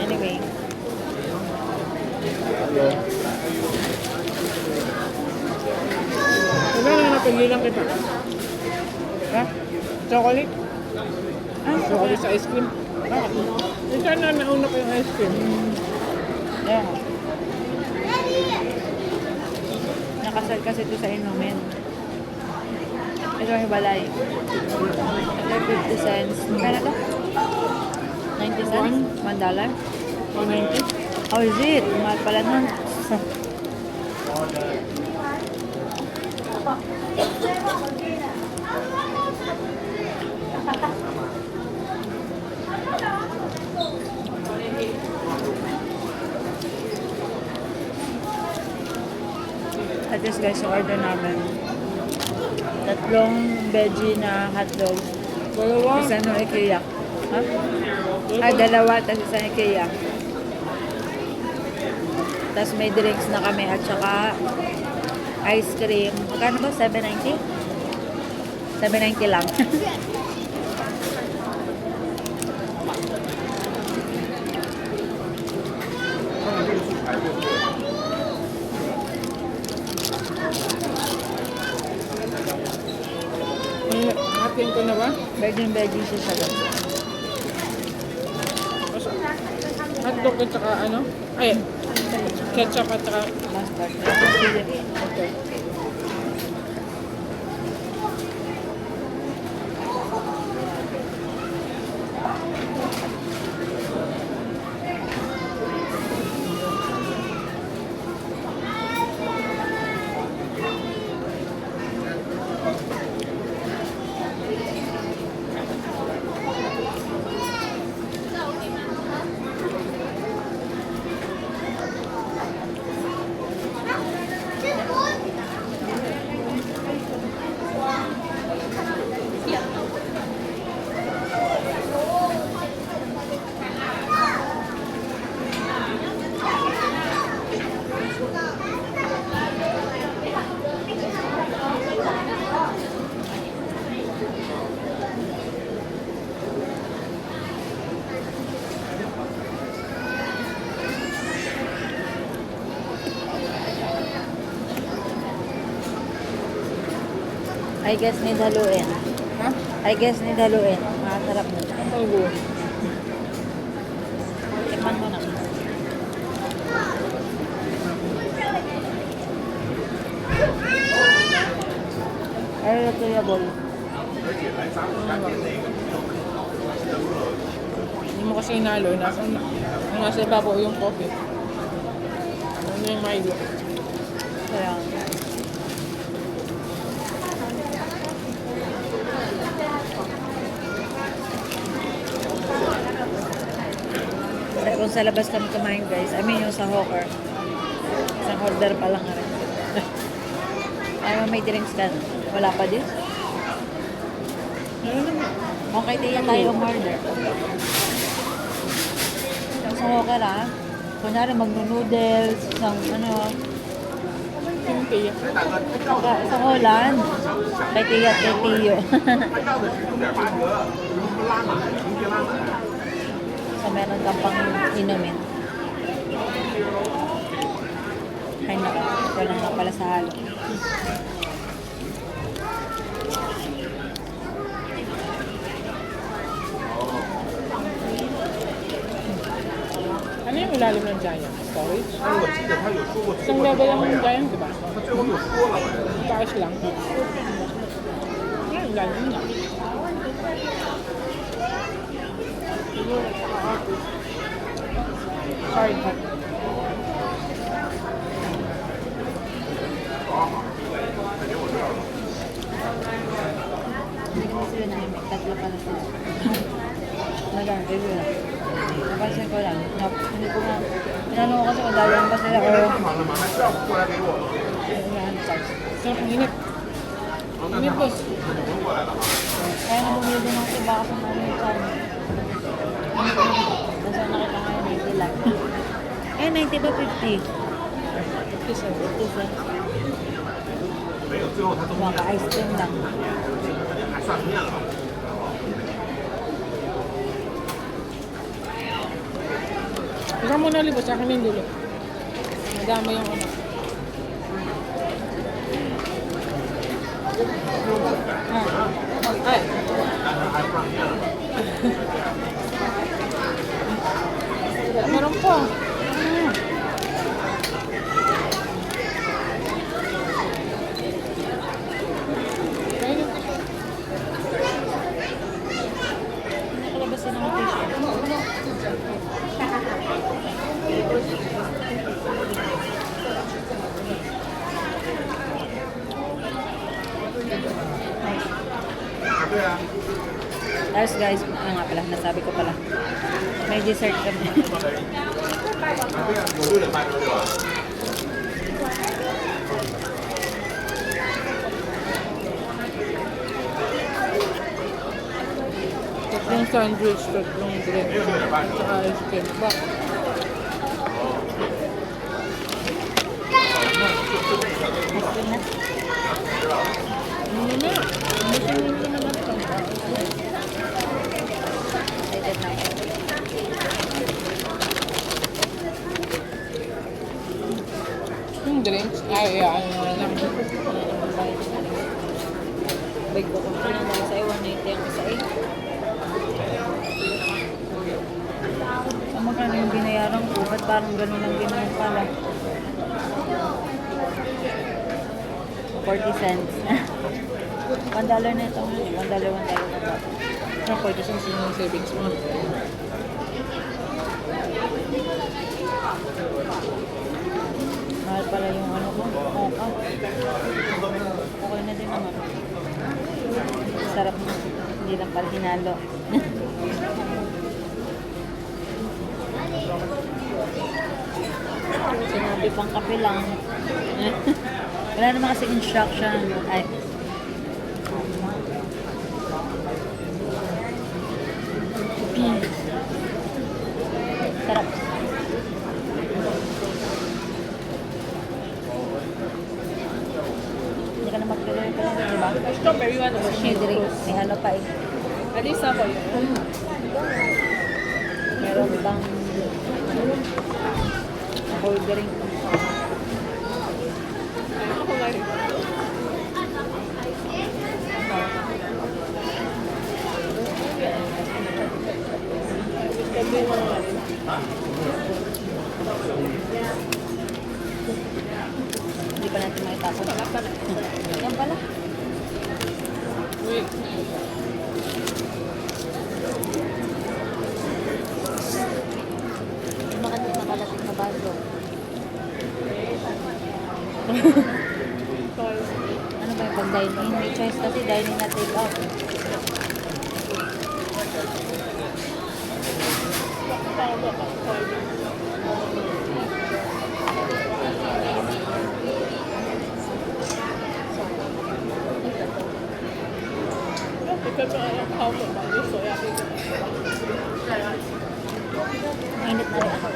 Anyway. Diba na napigilan kita? Ha? Chocolate? Chocolate sa ice cream? Bakit? Ikaw na nauna ko yung ice cream. Ayan. Nakasal kasi ito sa inumin. Ito yung balay. Ito 50 cents. Kaya to? 90 cents? $1? 190? Oh, is it? Mahal pala nun. At least guys, order namin 3 veggie na hotdog. Dalawa. Isa no IKEA. Ha? Ay, 2, tapos isa IKEA. Tapos may drinks na kami at saka ice cream. Magkano ba? 790? 790 lang. Hatiin ko na ba? Veggie siya siya. Hotdog at saka ano? Ay, ketchup at saka... Mustard. Okay. I guess need haluin. Ha? I guess need haluin. Masarap na. Ogo. Tikman mo na. Ay, relatable. Hindi mo kasi inalo. Nasa ibabaw yung coffee. Ano yung Milo? Kaya, kung sa labas kami kumain guys, I mean yung sa hawker. Isang order pa lang rin. Ay, may drinks ka na. Wala pa din? Okay, tiyan tayo order. Yung sa hawker kunyari magno-noodles, isang ano, Yung tiya. isang Holland. Kay tiya at kay tiyo. So, meron kang pang inumin. Ay, naku. Ito lang na pala sa halo. Ano yung ilalim ng Giant? Storage? Isang level lang ng Giant, di ba? Taas lang. Ano yung ilalim niya? Sorry, hot. Hindi kasi review na may tatlo pala sila. Magang review na. Napansin ko lang. Hindi ko nga, tinanong ko kasi kung dalayan ba sila or Sarap ang init. Init, boss. kaya nga bumili din ako sa baka sa mga yung chan. Kasi nakita ko yung 90 lang. Eh, 90 ba 50? 50 cents. Baka ice cream lang. Ikaw muna libos, sa akin yung dulo. Madama yung ano. Ay. Meron pa. Nakalabasin ng tissue. Tapos guys, ano nga pala, nasabi ko pala. May dessert kami. Tatlong sandwich, tatlong drink, tsaka ice cream. Ba? Ice cream na. Ano na? Ano na naman ito? Excited na ako. Yung drinks? Ay, ano lang. Big ko kung saan lang sa 190 ang isa eh. Ang magkano yung binayaran ko? Ba't parang ganun lang din yung pala? 40 cents. $1 na ito. $1 na ito. Ano, 40 cents yung savings mo. Mahal pala yung ano ko. Mocha. Okay na din naman. Sarap na. Hindi lang pala hinalo. Sinabi pang kape lang. Wala naman kasi instruction. Ay. Sarap. Hindi ka na mag-prepare pa lang, di ba? Strawberry one or May drink. May ano pa eh. At least ako yun. Meron bang whole drink? Ako nga rin. Strawberry one nga rin. Hindi pa natin makitapon. Yan pala. Wait. Yung nakalating na baso. Ano ba yung pag-dine-in? May choice kasi dine-in na take-out. Mainit na rin ako.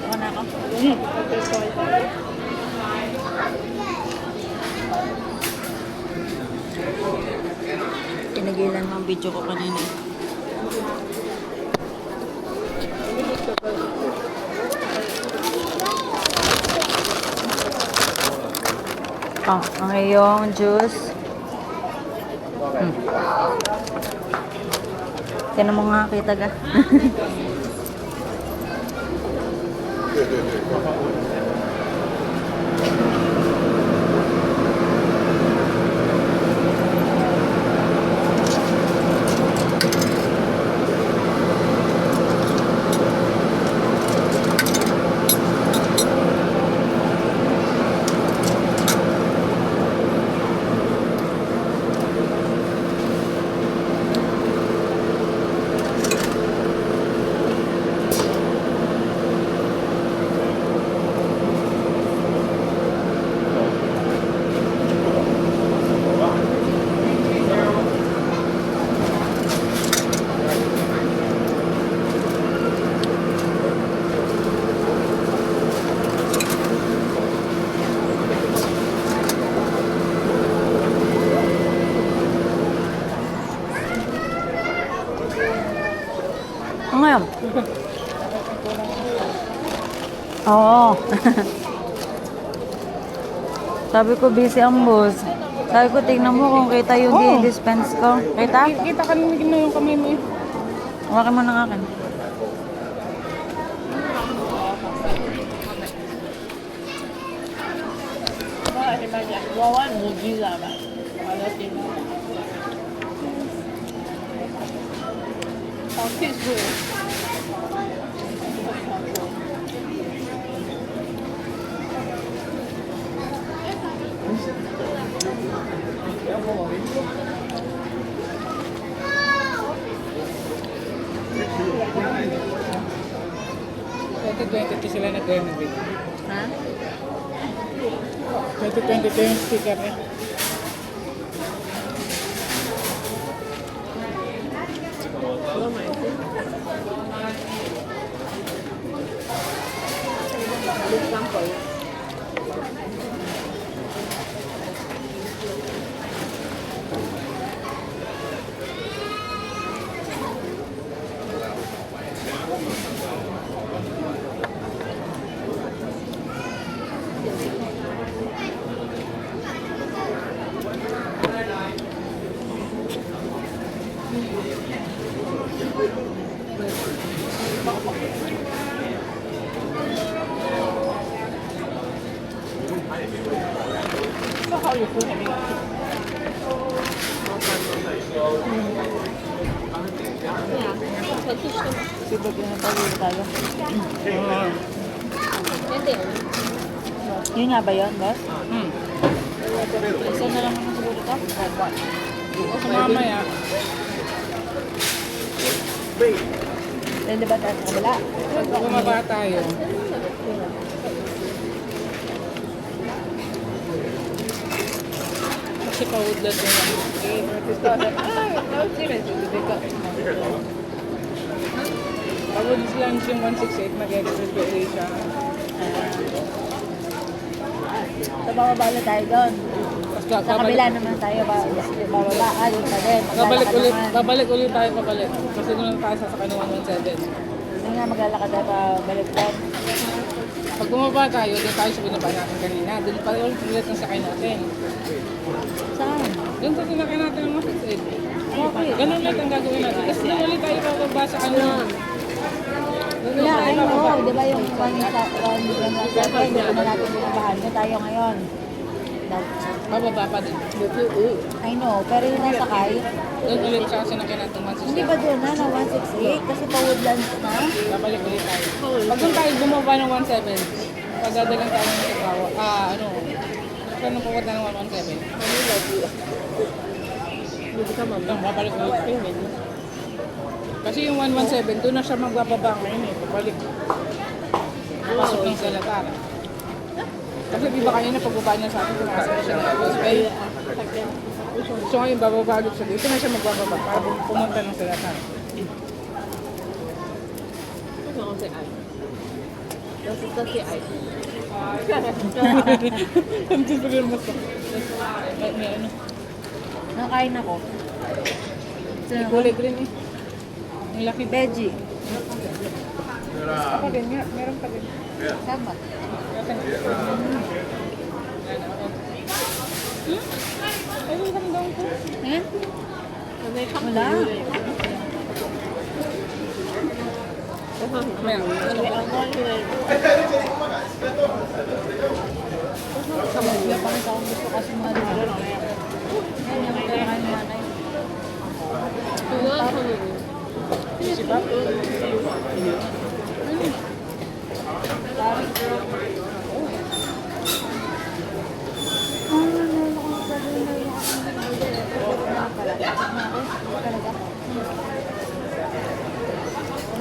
Ako na ako. Pinagilan mo ang video ko kanina. Oh, ang iyong juice. Tinan mo nga kita ga. nga. Oo. Sabi ko, busy ang boss. Sabi ko, tingnan mo kung kita yung di-dispense ko. Kita? Kita ka na yung kamay mo eh. Hawakan mo ng akin. Sila nag-renovate. Ha? 2022 yung sticker niya. Sibag yung natawid tayo. Yun nga ba yun, boss? Isa na lang naman siguro ito? So mamaya, Pwede ba tayo sa kabila? pag bumaba tayo, kasi pa-woodland yun lang. Pag-woodland yung 168, mag-exit ko siya. Sa bababa na tayo doon. Sa kabila naman tayo, bababa. Doon pa din. Babalik ulit tayo pabalik. Kasi doon lang tayo sasakay ng 117. Doon nga maglalakad tayo pabalik doon. Pag bumaba tayo, doon tayo sa binaba natin kanina. Doon pa rin ulit ang sakay natin. Saan? Doon sa sinakay natin ng 168. Okay. Ganun ulit ang gagawin natin. Kasi doon ulit tayo bababa sa kanina. Yeah, I know. Di ba yung 1 hindi naman natin binabahan. Doon tayo ngayon. Bababa pa din. I know. Pero yung nasakay, Doon ulit sa sinakay natin hindi 168. ba doon na 168? Kasi pa woodlands na. Babalik ulit tayo. Pag doon tayo bumaba ng 17, pagdadalang tayo ng Sagawa. Saan ang pupunta ng 117? Babalik ulit. Kasi yung 117, doon na siya magbababa ngayon eh. Pabalik. Pasok ng Selatar. Kasi di ba kanina pagbaba niya sa atin, pumasok na siya ng Causeway. So ngayon, bababa ulit siya dito na siya magbababa para pumunta ng Selatar. Ang sipagin mo sa... May ano? Nakain ako. May kulay green eh. Ang laki. Veggie. Pa din nga, meron pa din. Tama. Ay, ang ganda ko. Eh? Wala. May Kamagya pa rin akong gusto kasi mga libro. Yan yung kailangan ni nanay. Sipap?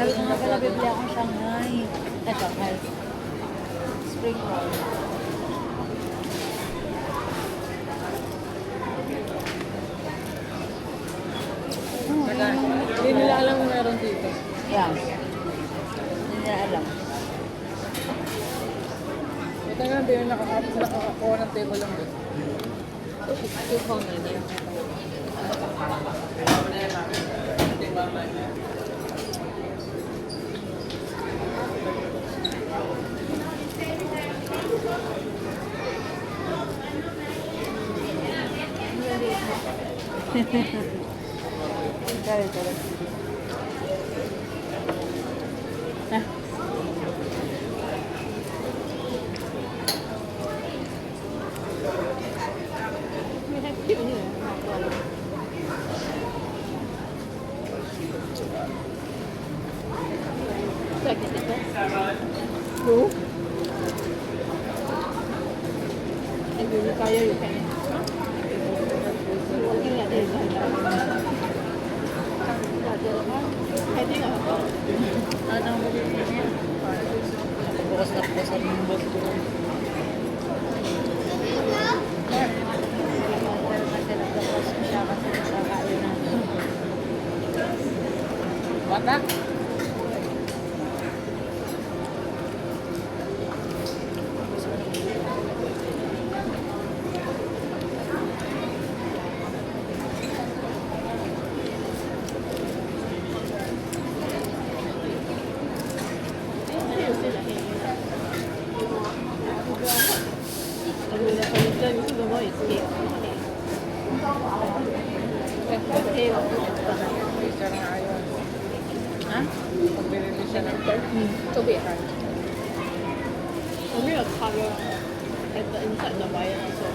Sabi ko nga pala, bibili akong Shanghai. Shanghai. Spring roll. Hindi nila alam kung meron dito. Yeah. Hindi nila alam. Ito nga, hindi yung nakakakuha ng table lang dito. Bukas na bukas ang bukas ko. Bata? Isa na ayaw. Ha? Pagbili siya ng turf. So be it. Maybe a cover at the inside the wire also.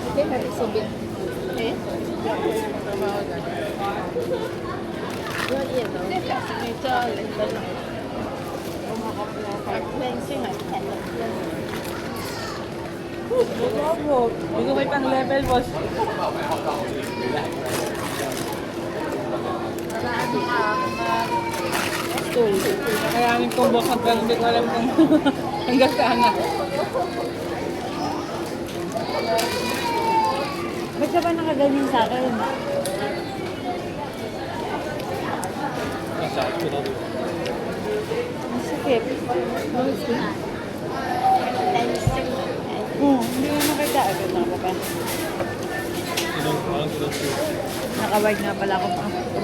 Okay, have it so big. Okay? Trabaho dyan. Yun, yun, no? Signature, lento lang. Cleansing, Hindi ko may pang level, boss. Stool. Nakayanin kong box at pero hindi ko alam kung hanggang saan na. Ba't ka ba nakaganyan sa akin? Ang sakit. Hindi ko nakita. Agad nakapapa. Nakawag nga pala ako.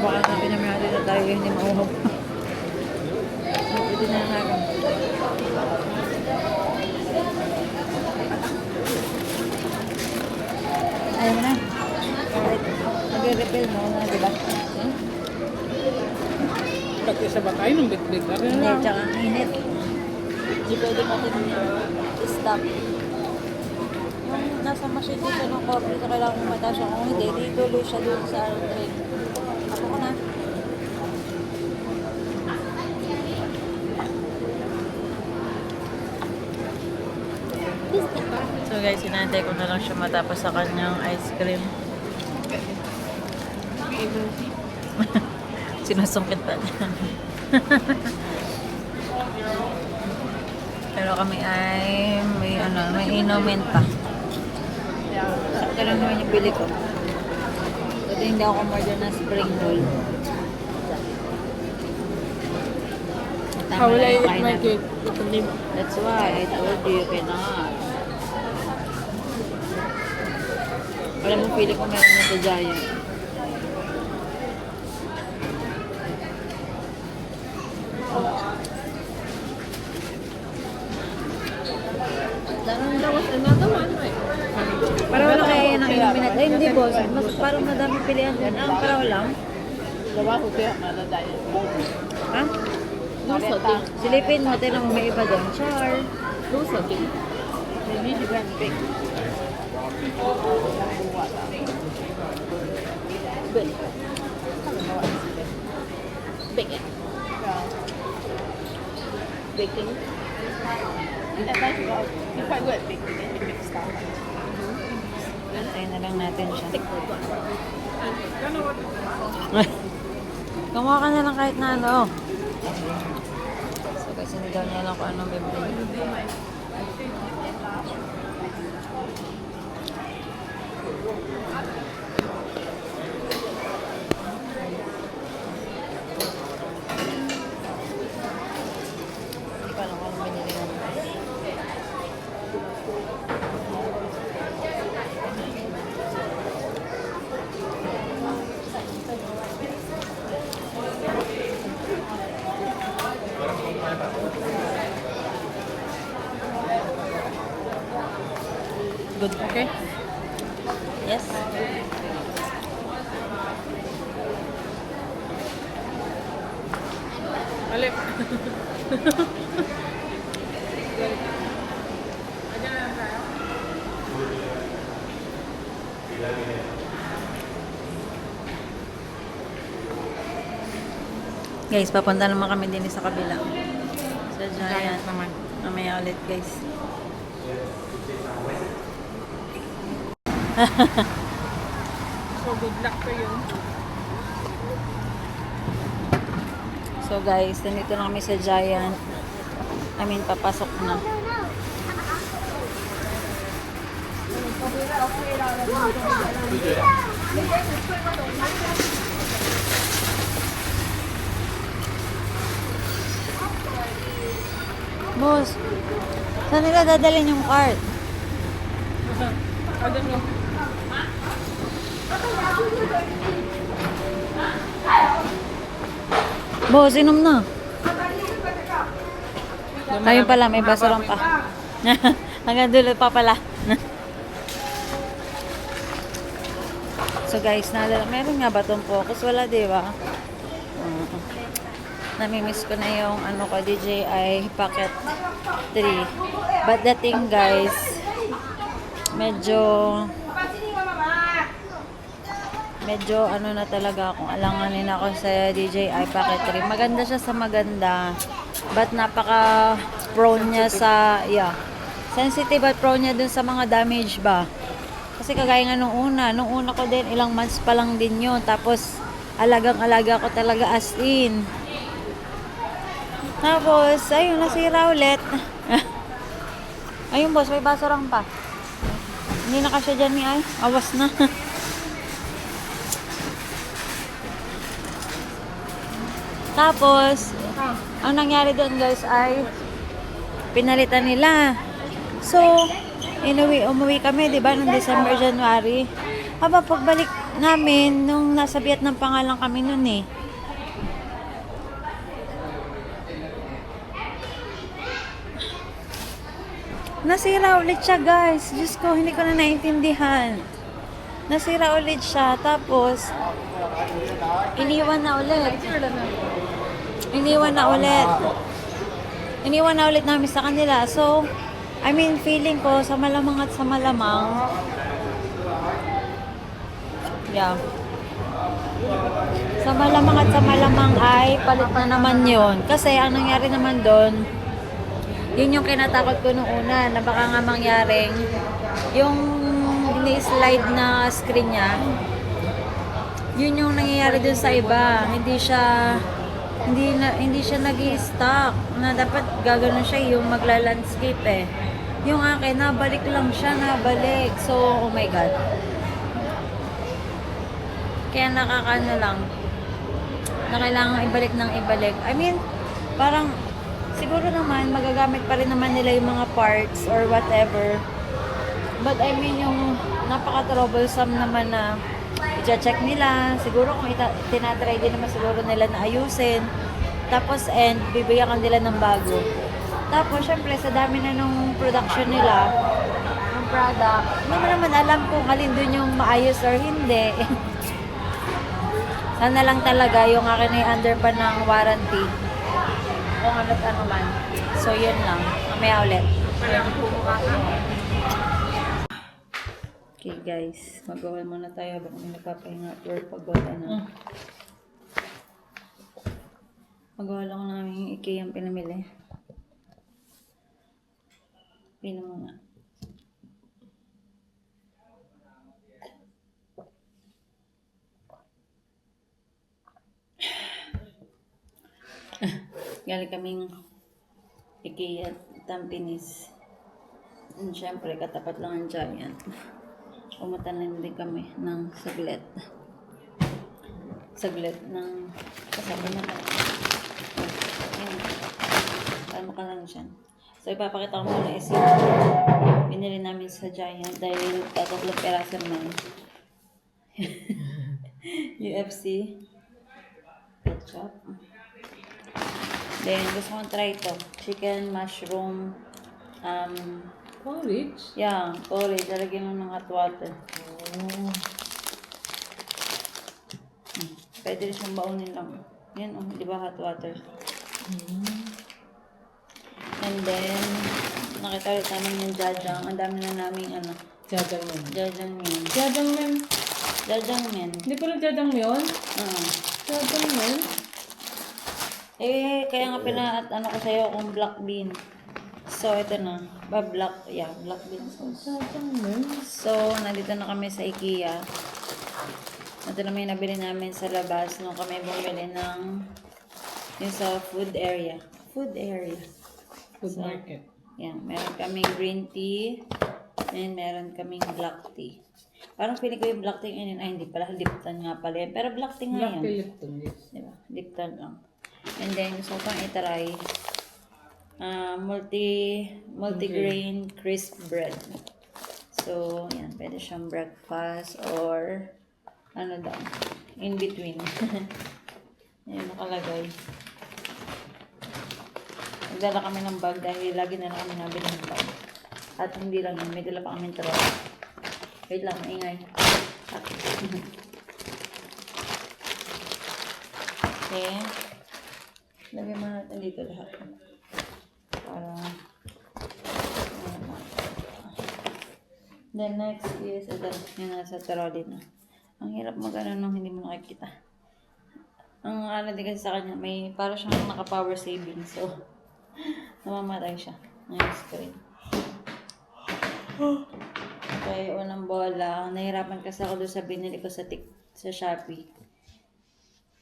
Baka nga pinamihati na tayo hindi mauhog. Pwede na natin. Ayaw mo na. Nag-refill mo na, diba? Pag isa ba tayo ng big-big na rin Hindi, lang. tsaka ang init. Hindi pwede natin i-stop. Yung nasa machine dito ng coffee, so kailangan mo mataas siya. Kung hindi, di tuloy siya doon sa drink. Ako ko na. So guys, sinantay ko na lang siya matapos sa kanyang ice cream. Sinusungkit pa niya. Pero kami ay may inumin pa. Sakto lang naman yung bili ko. Kasi hindi ako order na spring roll. Tama How will lang I yung eat my pineapple. cake? That's why I told you cannot. Alam mo, pili ko meron na sa Giant. There was another one, right? Para wala kaya yan ang inumin natin. Ay, hindi boss. Mas parang madami pilihan din. Ah, para walang. Diba, huti ang mga diet. Ha? Luso din. Silipin mo, tinan mo may iba doon. Char. Luso din. Maybe you can bake. Good. Bake it. Baking. At times, you're quite good at baking and you make stuff. Antayin na lang natin siya. Take for one. Gumawa ka na lang kahit na ano. So guys, hindi daw niya lang kung anong bibili. Hindi ko alam kung anong binili mo. good. Okay? Yes. Balik. Guys, papunta naman kami din sa kabila. Sa Giant Giant. naman. Mamaya ulit, guys. So, good luck to you. So guys, nandito na kami sa Giant. I mean, papasok na. Boss, saan nila dadalhin yung cart? I don't know. Boss, inom na. Ayun pala, may baso lang pa. Hanggang dulo pa pala. So guys, meron nga ba itong focus? Wala, di ba? Namimiss ko na yung ano ko, DJI Pocket 3. But the thing guys, medyo ano na talaga akong alanganin ako sa DJI Pocket 3. Maganda siya sa maganda. But napaka prone niya sa, sensitive at prone niya dun sa mga damage ba. Kasi kagaya nga nung una ko din, ilang months pa lang din yun. Tapos, alagang-alaga ko talaga as in. Tapos, ayun, nasira ulit. Ayun boss, may basurang pa. Hindi na kasya dyan ni ay. Awas na. Tapos, ang nangyari doon guys ay pinalitan nila. So, umuwi kami, di ba, noong December, January. Haba, pagbalik namin, nung nasa Vietnam pa nga lang kami noon eh. Nasira ulit siya guys. Diyos ko, hindi ko na naintindihan. Nasira ulit siya. Tapos, iniwan na ulit. Iniwan na ulit namin sa kanila. So, I mean, feeling ko sa malamang at sa malamang, sa malamang at sa malamang ay palit na naman yun. Kasi ang nangyari naman doon, yun yung kinatakot ko nung una, na baka nga mangyaring yung ini-slide na screen niya, yun yung nangyayari dun sa iba. Hindi siya nag-i-stock na dapat gagano siya yung magla-landscape eh. Yung akin, nabalik lang siya, nabalik. So, oh my God. Kaya nakakano lang, na kailangan ibalik ng ibalik. I mean, parang siguro naman, magagamit pa rin naman nila yung mga parts or whatever. But I mean, yung napaka-troublesome naman na i-check nila. Siguro kung tinatry din naman siguro nila na ayusin. Tapos, bibigyan ka nila ng bago. Tapos, syempre, sa dami na nung production nila, ng product, hindi mo naman alam kung alin dun yung maayos or hindi. Sana lang talaga yung akin ay under pa ng warranty. Kung ano man. So, yun lang. Mamaya ulit. Okay, guys. Magawa muna tayo habang may nagpapahinga or paggawa na. Magawa lang namin yung IKEA ang pinamili. Pino muna. Galing kaming IKEA Tampines. And syempre, katapat lang ang Giant. Pumunta na din kami ng saglit. Saglit ng kasama na tayo. Ayan. Tama ka lang siya. So, ipapakita ko muna is yung binili namin sa Giant dahil tatlong peraso naman. UFC. Ketchup. Then, gusto kong try ito. Chicken, mushroom, Porridge? Yeah, porridge. Lalagyan mo ng hot water. Oh. Pwede rin siyang baunin lang. Yan, oh, di ba hot water? And then, nakita ulit namin yung jajang. Ang dami na naming ano, Jajangmyeon. jajangmyeon. Jajangmyeon? Jajangmyeon. Hindi pala jajangmyeon? Oo. Jajangmyeon? Eh, kaya nga ano ko sa'yo kung black bean. So, ito na. Black bean sauce. Jajangmyeon? So, nandito na kami sa IKEA. Ito naman yung nabili namin sa labas nung kami bumili ng yung sa food area. Food Food market. Yan, meron kaming green tea and meron kaming black tea. Parang feeling ko yung black tea yun, ay hindi pala, Lipton nga pala yun. Pero black tea nga Black yan. tea Lipton, yes. Diba? Lipton lang. And then, gusto ko pang itry multi-grain crisp bread. So, yan, pwede siyang breakfast or ano daw, in between. Yan, nakalagay. Nagdala kami ng bag dahil lagi na lang kami nabili ng bag. At hindi lang yun, may dala pa kami troll. Wait lang, maingay. Okay. Lagay mo natin dito lahat. Para... Then next is, ito, yung nasa trolley na. Ang hirap mag-ano nung hindi mo nakikita. Ang ano din kasi sa kanya, may para siyang naka-power saving. So, namamatay siya. Ngayon screen. Okay, unang bola. Nahirapan kasi ako doon sa binili ko sa Shopee.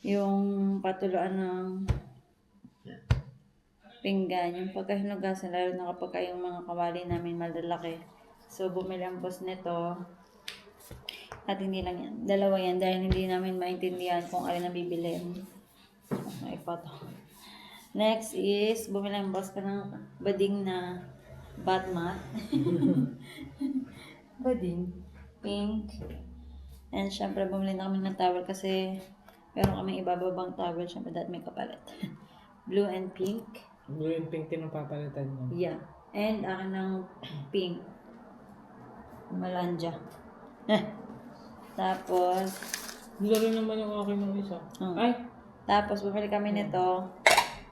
Yung patuluan ng pinggan. Yung pagkahinugasan, lalo na kapag yung mga kawali namin malalaki. So, bumili ang boss nito. At hindi lang yan. Dalawa yan dahil hindi namin maintindihan kung alin ang bibilhin. Okay, photo. Next is, bumili ang boss ka ng bading na batmat. Bading. Pink. And syempre, bumili na kami ng towel kasi meron kami ibababang towel. Syempre, dahil may kapalit. Blue and pink. Blue and pink din ang papalitan mo. Yeah. And akin ng pink. Malanja. Tapos, Lalo naman yung akin ng isa. Oh. Ay! tapos bumili kami nito.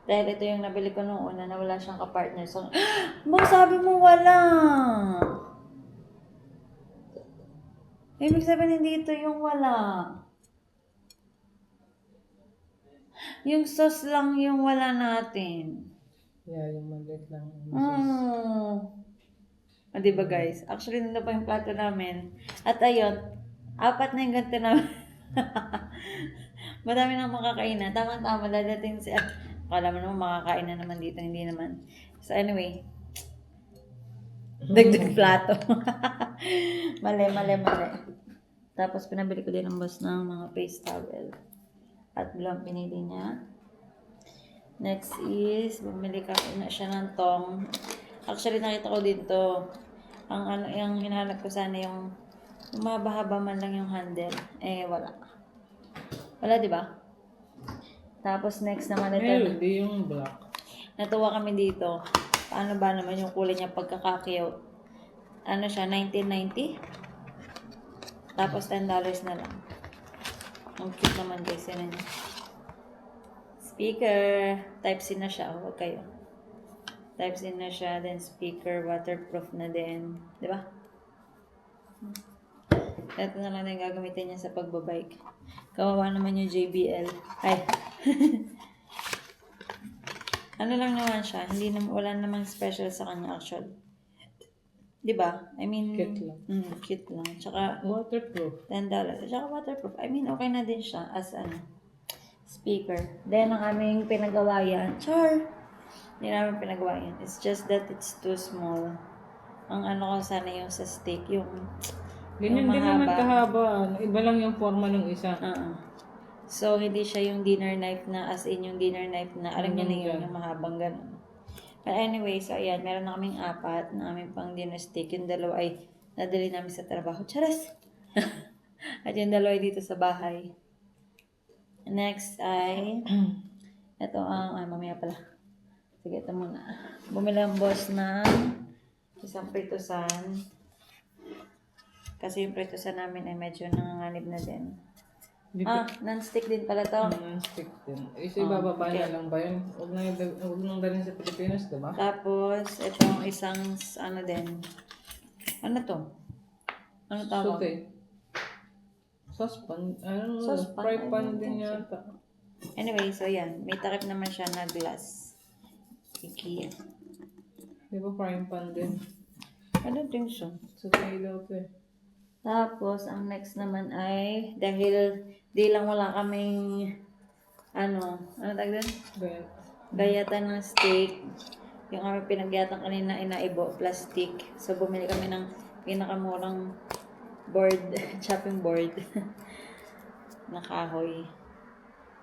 Dahil ito yung nabili ko nung una na wala siyang kapartner. So, sabi mo wala! Ibig sabihin hindi ito yung wala. Yung sauce lang yung wala natin. Yeah, yung maliit lang. Diba guys? Actually, nandun pa yung plato namin. At ayun, 4 na yung ganito namin. Madami nang makakainan. Tama-tama, dadating si... Akala mo naman makakain na naman dito, hindi naman. So anyway, dagdag plato. mali. Tapos pinabili ko din ng boss ng mga face towel. At bilang pinili niya. Next is, bumili ka na siya ng tong. Actually, nakita ko dito. Yung hinahanap ko sana yung mahaba-haba man lang yung handle. Eh, wala. Wala, di ba? Tapos next naman ito. Hindi yung black. Natuwa kami dito. Paano ba naman yung kulay niya pagkakakiyot? Ano siya, 1990? Tapos $10 na lang. Ang cute naman guys, yun niya. Speaker. Type-C na siya. Huwag kayo. Type-C na siya. Then speaker. Waterproof na din. Di ba? Ito na lang yung gagamitin niya sa pagbabike. Kawawa naman yung JBL. Ay. Ano lang naman siya. Wala namang special sa kanya actually. Diba? I mean, Cute lang. Cute lang. Tsaka, Waterproof. $10. Tsaka waterproof. I mean, okay na din siya as speaker. Then, ang aming pinagawa yan. Hindi namin pinagawa yan. It's just that it's too small. Ang ko sana yung sa stick. Yung Ganyan din naman kahaba. Iba lang yung forma ng isa. So, hindi siya yung dinner knife na, as in yung dinner knife na, alam niyo na yun, yung mahabang ganun. But anyway, so ayan, meron na kaming 4 na aming pang dinner stick. Yung dalawa ay nadali namin sa trabaho. Charas! At yung dalawa ay dito sa bahay. Next ay, ito ang, mamaya pala. Sige, ito muna. Bumili ang boss ng Isang pritusan. Kasi yung pritusan namin ay medyo nanganganib na din. Non-stick din pala to. Non-stick din. Isa ibababa na lang ba yun? Huwag nang dalhin sa Pilipinas, diba? Tapos, itong isang, ano din. Ano to? Ano tawag? Sote. Saucepan. Ano? Saucepan. Fry pan Ano din to? yata. Anyway, so yan. May takip naman siya na glass. IKEA. Di ba frying pan din? I don't think so. Sote daw to eh. Tapos, ang next naman ay, dahil di lang wala kaming, ano tawag doon? Gaya. Gayatan ng steak. Yung aming pinagyatan kanina ay naibo, plastic. So, bumili kami ng pinakamurang board, chopping board. na kahoy.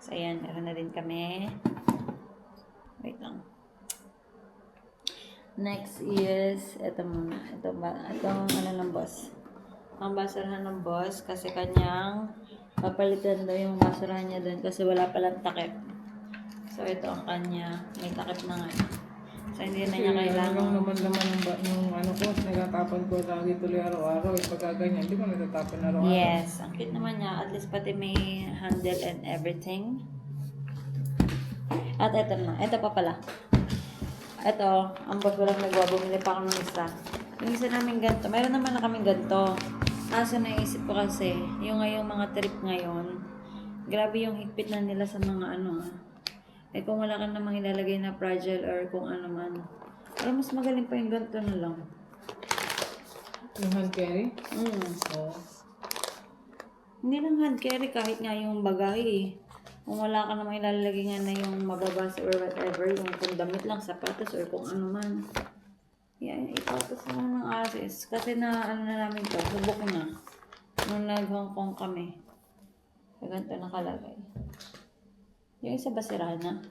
So, ayan, meron na din kami. Wait lang. Next is, ito muna. Itong ano ng boss. Ang basurahan ng boss kasi kanyang papalitan daw yung basurahan niya doon kasi wala palang takip. So, ito ang kanya. May takip na nga. So, hindi na niya kailangan. Ano naman ng ano ko, natatapon ko lagi tuloy araw-araw. Pagka ganyan, hindi ko natatapon araw-araw. Yes. Ang cute naman niya. At least pati may handle and everything. At ito na. Ito pa pala. Ito, ang boss walang nagawa. Bumili pa ako ng isa. Yung isa namin ganito. Meron naman na kaming ganito. Kaso naisip ko kasi, yung ngayong mga trip ngayon, grabe yung higpit na nila sa mga ano. Eh kung wala ka namang ilalagay na fragile or kung ano man. Pero mas magaling pa yung ganito na lang. Yung hand carry? Oo. Hindi lang hand carry kahit nga yung bagay eh. Kung wala ka namang ilalagay nga na yung mababasa or whatever, yung kung damit lang, sapatos or kung ano man. Yan, ipapos naman ng asis. Kasi na ano na namin to, subok na. Nung nag-Hong Kong kami. So, ganito nakalagay. Yung isa ba sira na?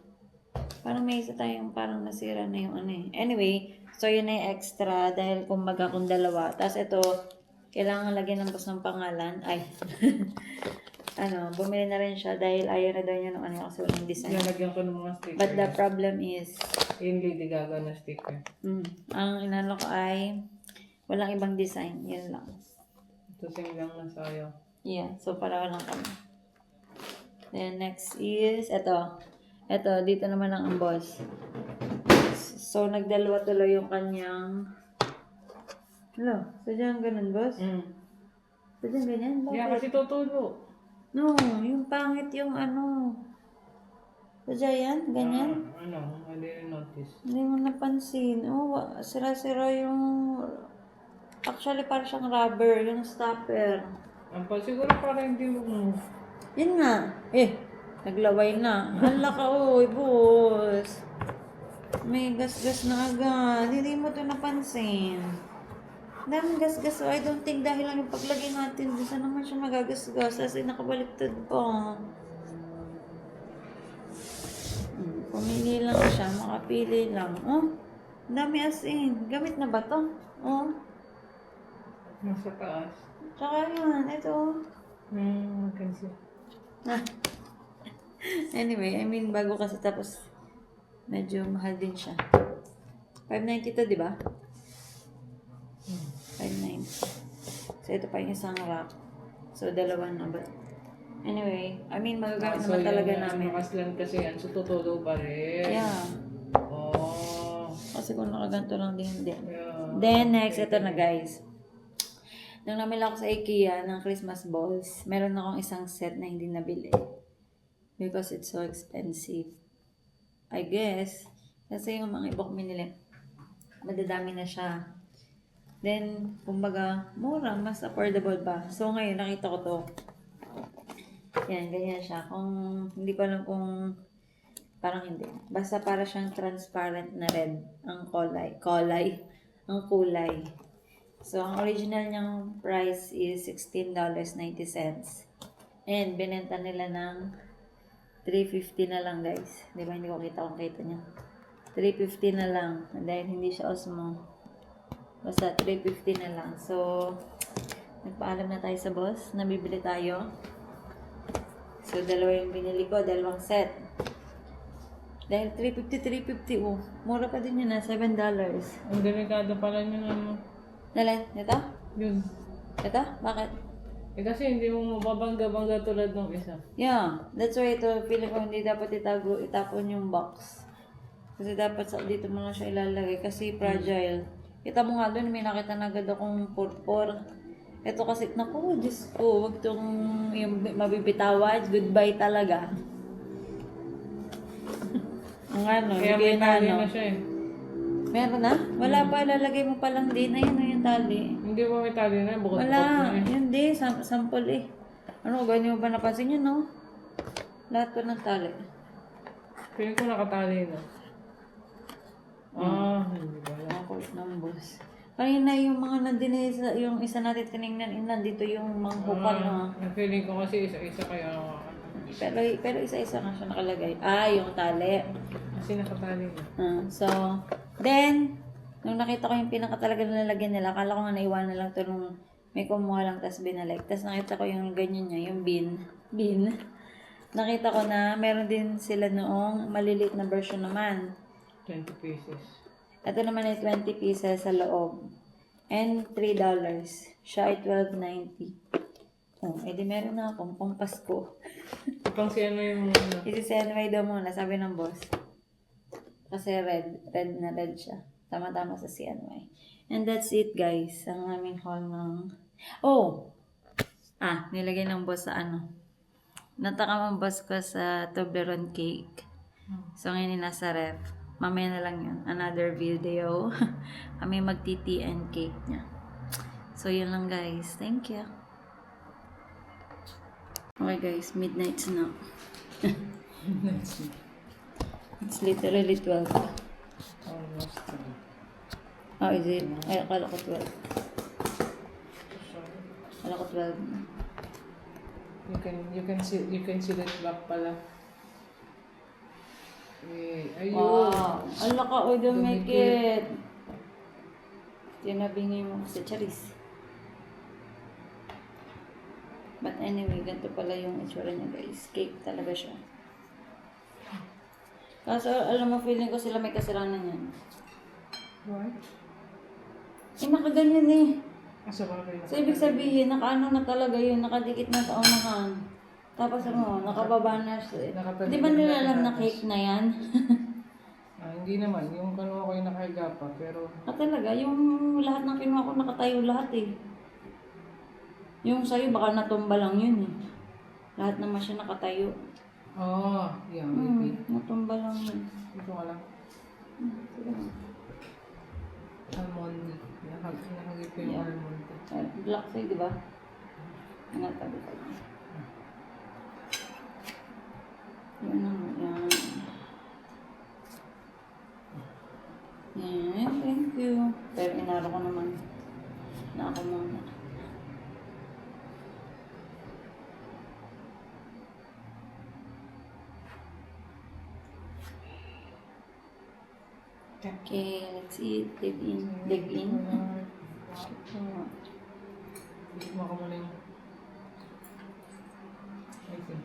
Parang may isa tayong parang nasira na yung ano eh. Anyway, so yun ay extra dahil kumbaga kung dalawa. Tapos ito, kailangan lagyan ng boss ng pangalan. Ay, bumili na rin siya dahil ayaw na daw niya ng ano kasi walang design. Lalagyan ko ng mga sticker. But the problem is, Yung Lady Gaga na sticker. ang inano ko ay walang ibang design. Yun lang. Ito sing lang na sayo. Yeah, so para lang kami. Then next is, ito, dito naman ang boss. So, nagdalawa tuloy yung kanyang, sadyang ganun, boss? Sadyang ganyan? Bakit? Yeah, kasi tutulo. No, yung pangit yung ano. Sadya yan? Ganyan? Hindi rin notice. Hindi mo napansin. Oh, sira-sira yung, actually parang siyang rubber, yung stopper. Siguro para hindi mo. Yun nga. Naglaway na. Hala ka, oy, boss. May gas-gas na agad. Hindi mo to napansin. Daming gas-gas. So, I don't think dahil lang yung paglagay natin, saan naman siya magagasgas. Kasi nakabaliktad pa. Pumili lang siya. Makapili lang. Oh, dami as in. Gamit na ba to? Oh. Nasa taas. Tsaka yan. Ito. Magkansi. Anyway, I mean, bago kasi tapos medyo mahal din siya. 590 to, di ba? 590. So, ito pa yung isang rack. So, dalawa na ba? Anyway, I mean, magagamit naman talaga namin. Makaslan kasi yan. So, tutulo pa rin. Yeah. Oh. Kasi kung nakaganto lang din, hindi. Yeah. Then, next, ito na guys. Nung namili ako sa IKEA ng Christmas balls, meron akong isang set na hindi nabili. Because it's so expensive. I guess. Kasi yung mga ibang binili, madadami na siya. Then, kumbaga, mura, mas affordable ba? So, ngayon, nakita ko to. Yan, ganyan siya. Kung, hindi ko alam kung, parang hindi. Basta para siyang transparent na red ang ang kulay. So, ang original niyang price is $16.90. And, binenta nila ng $3.50 na lang, guys. Di ba? Hindi ko kita kung kita niya. $3.50 na lang. Dahil hindi siya Osmo. Basta $3.50 na lang. So, nagpaalam na tayo sa boss. Nabibili tayo. So, dalawa yung binili ko. Dalawang set. Dahil 350, oh. Mura pa din yun na, $7. Ang delikado pala yun ano. Dalan, ito? Yun. Ito? Bakit? Eh kasi hindi mo mababangga-bangga tulad ng isa. Yeah, that's why ito, feeling ko hindi dapat itapon yung box. Kasi dapat dito mo na siya ilalagay kasi fragile. Kita mo nga doon, may nakita na agad akong purpur. Ito kasi, naku, Diyos ko, wag itong yung mabibitawan, goodbye talaga. Ang ano, Kaya bigay may tali ano. na siya eh. Meron na? Wala pa, lalagay mo pa lang din. Ayun na yung tali. Hindi mo may tali na, bukod-bukod Wala, na eh. yun di, sample eh. Ano, ganyan mo ba napansin yun, no? Lahat pa ng tali. Feeling ko nakatali na. Hindi ba yan? Ang kulit ng boss. Kanina yung mga nandun eh, yung isa natin tinignan, nandito yung mga hukal na. Ang feeling ko kasi isa-isa kaya Pero isa-isa nga siya nakalagay. Yung tali. kasi nakatali na. So, then, nung nakita ko yung pinaka talaga nalagyan nila, akala ko nga naiwan na lang to nung may kumuha lang, tas binalik. Tas nakita ko yung ganyan niya, yung bin. Nakita ko na meron din sila noong maliliit na version naman. 20 pieces. Ito naman ay 20 pieces sa loob. And $3. Siya ay $12.90. Oh, edi meron na akong pang Pasko. Pang si ano yung muna. Isi-CNY daw muna, sabi ng boss. Kasi red na red siya. Tama-tama sa CNY. And that's it, guys. Ang aming haul ng... Nilagay ng boss sa ano. Natakam ang boss ko sa Toblerone cake. So, ngayon nasa ref. Mamaya na lang yun. Another video. Kami magti-tea and cake niya. So, yun lang, guys. Thank you. Okay, guys. Midnight's na. It's literally 12. Almost. Oh, is it? Ay, akala ko 12. Akala ko 12 na. You can see that back pala. Ayun. Wow! Ang laka, oy, dumikit. Tinabingay mo sa charis. But anyway, ganito pala yung itsura niya, guys. Cake talaga siya. Kaso, alam mo, feeling ko sila may kasalanan yan. What? Nakaganyan eh. Asa ba kayo? So, ibig sabihin, nakaano na talaga yun, nakadikit na sa unahan. Tapos nakababa na siya. Nakatalikod Di ba nila na alam na tapos. cake na yan? Hindi naman. Yung kanuha ko yung nakahiga pa. Pero, Talaga, yung lahat ng kinuha ko nakatayo lahat eh. Yung sa'yo, baka natumba lang yun eh. Lahat naman siya nakatayo. yeah, maybe. Natumba lang yun. Ito ka lang. Almond. Nakagip ko yung Yeah. almond. Black sa'yo, di ba? Natabi ko. Yan na, yan. Yan, thank you. Pero inaro ko naman. Na ako muna. Okay, let's eat. Dig in. Mo ka muna yung... Okay.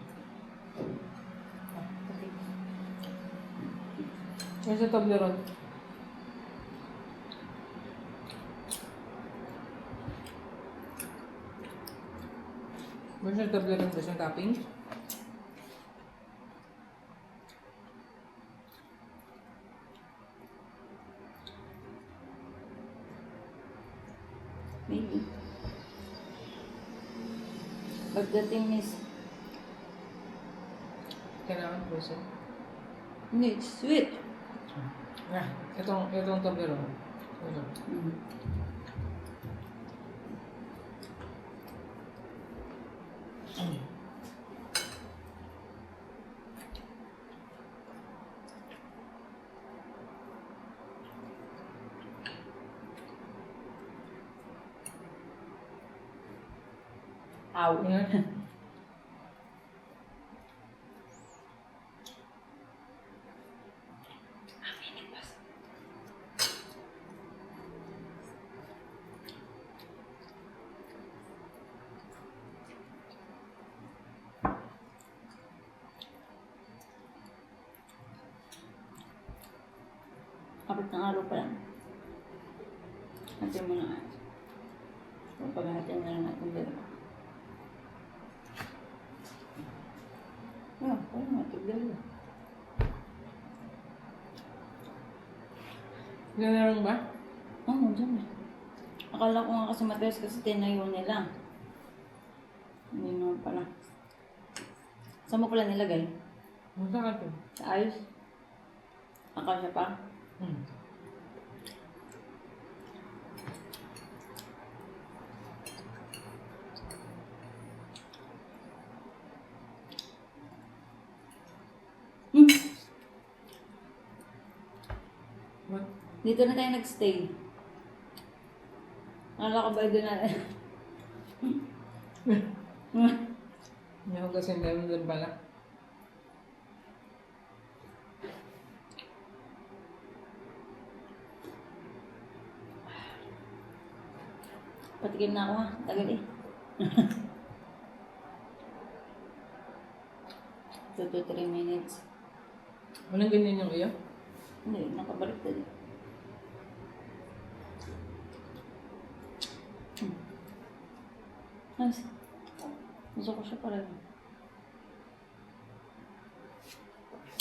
Where's the Toblerone? Where's the Toblerone? There's yung topping? Maybe. But the thing is, Kailangan puso. it's sweet. Itong Toblerone. Ito. Ow. Yan. apat ng araw pa lang. Hatiin mo na nga. Kung paghahatiin na lang natin dalawa. Parang matag dalawa. Ganun ba? Oo, dyan eh. Akala ko nga kasi matigas kasi tinayo nila. Hindi naman pala. Saan mo pala nilagay? Masa ka to? Sa ayos? Akala pa? What? Dito na tayo nagstay. Akala ko ba doon na... Hindi ako kasi doon pala. Patikim na ako ha. Tagal eh. 2 to 3 minutes. Walang ganyan yung iyo? Hindi, nakabalik na din. Nice. Gusto ko siya parang.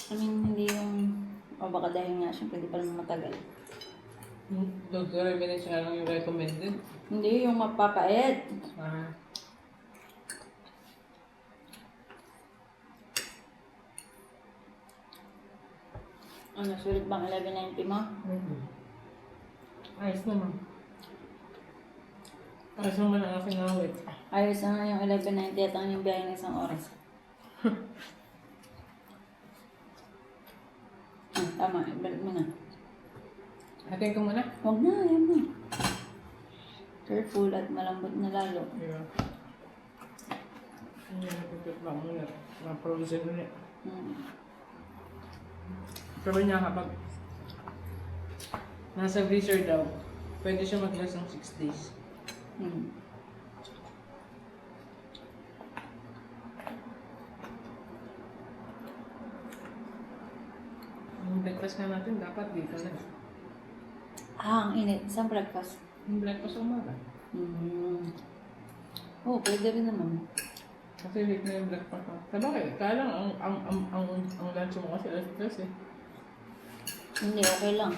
I mean, hindi yung... O baka dahil nga siyempre di pa naman matagal. Dr. Eminence nga lang yung recommended. Hindi, yung mapapait. Ah. Ano, sulit bang 1190 mo? Ayos naman. Ayos naman ang aking awit. Ayos na nga yung 1190 at ang yung biyahe ng isang oras. Tama, balik mo na. Hatiin ko muna. Huwag na, yan na. Careful at malambot na lalo. Yeah. Hindi na pipit lang muna. Ma-frozen ulit. Sabi niya kapag nasa freezer daw, pwede siya mag-last ng 6 days. Yung breakfast nga natin, dapat dito na. Ang init. Isang breakfast. Yung breakfast sa umaga. Oo, pwede rin naman. Kasi late na yung breakfast ko. Sabagay, kaya lang ang lunch mo kasi alas 3 eh. Hindi, okay lang.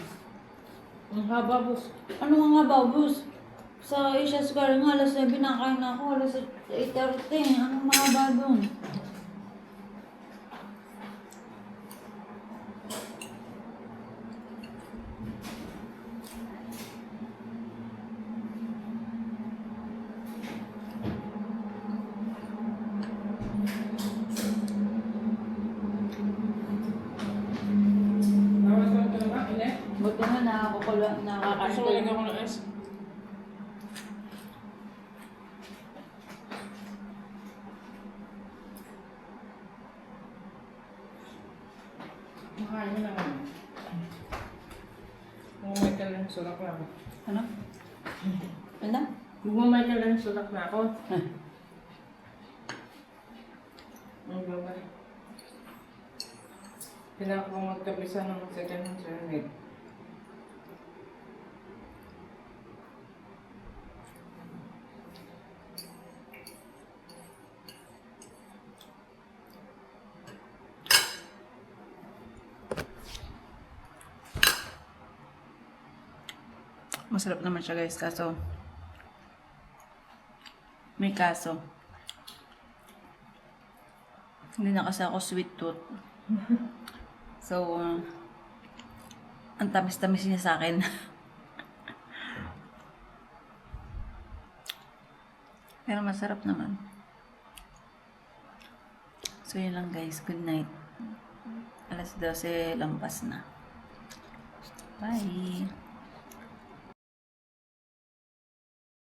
Ang haba, boss. Ano nga ba, boss? Sa Asia Square nga, alas 7 na kain na ako. Alas 8:30. Anong mahaba doon? Nawasan ka naman, ine? Buti nga nakakakulo, nakakain Gusto ko lang ako ng ice. Makain mo na kami. Bumamay ka lang, sulak na ako. Ano? Ano? Bumamay ka lang, sulak na ako. Ang babay. Kailangan ko magkabisa ng second hand ceramic. Masarap naman siya guys, kaso may kaso. Hindi na kasi ako sweet tooth. So, ang tamis-tamis niya sa akin. Pero masarap naman. So, yun lang guys. Good night. Alas 12 lampas na. Bye!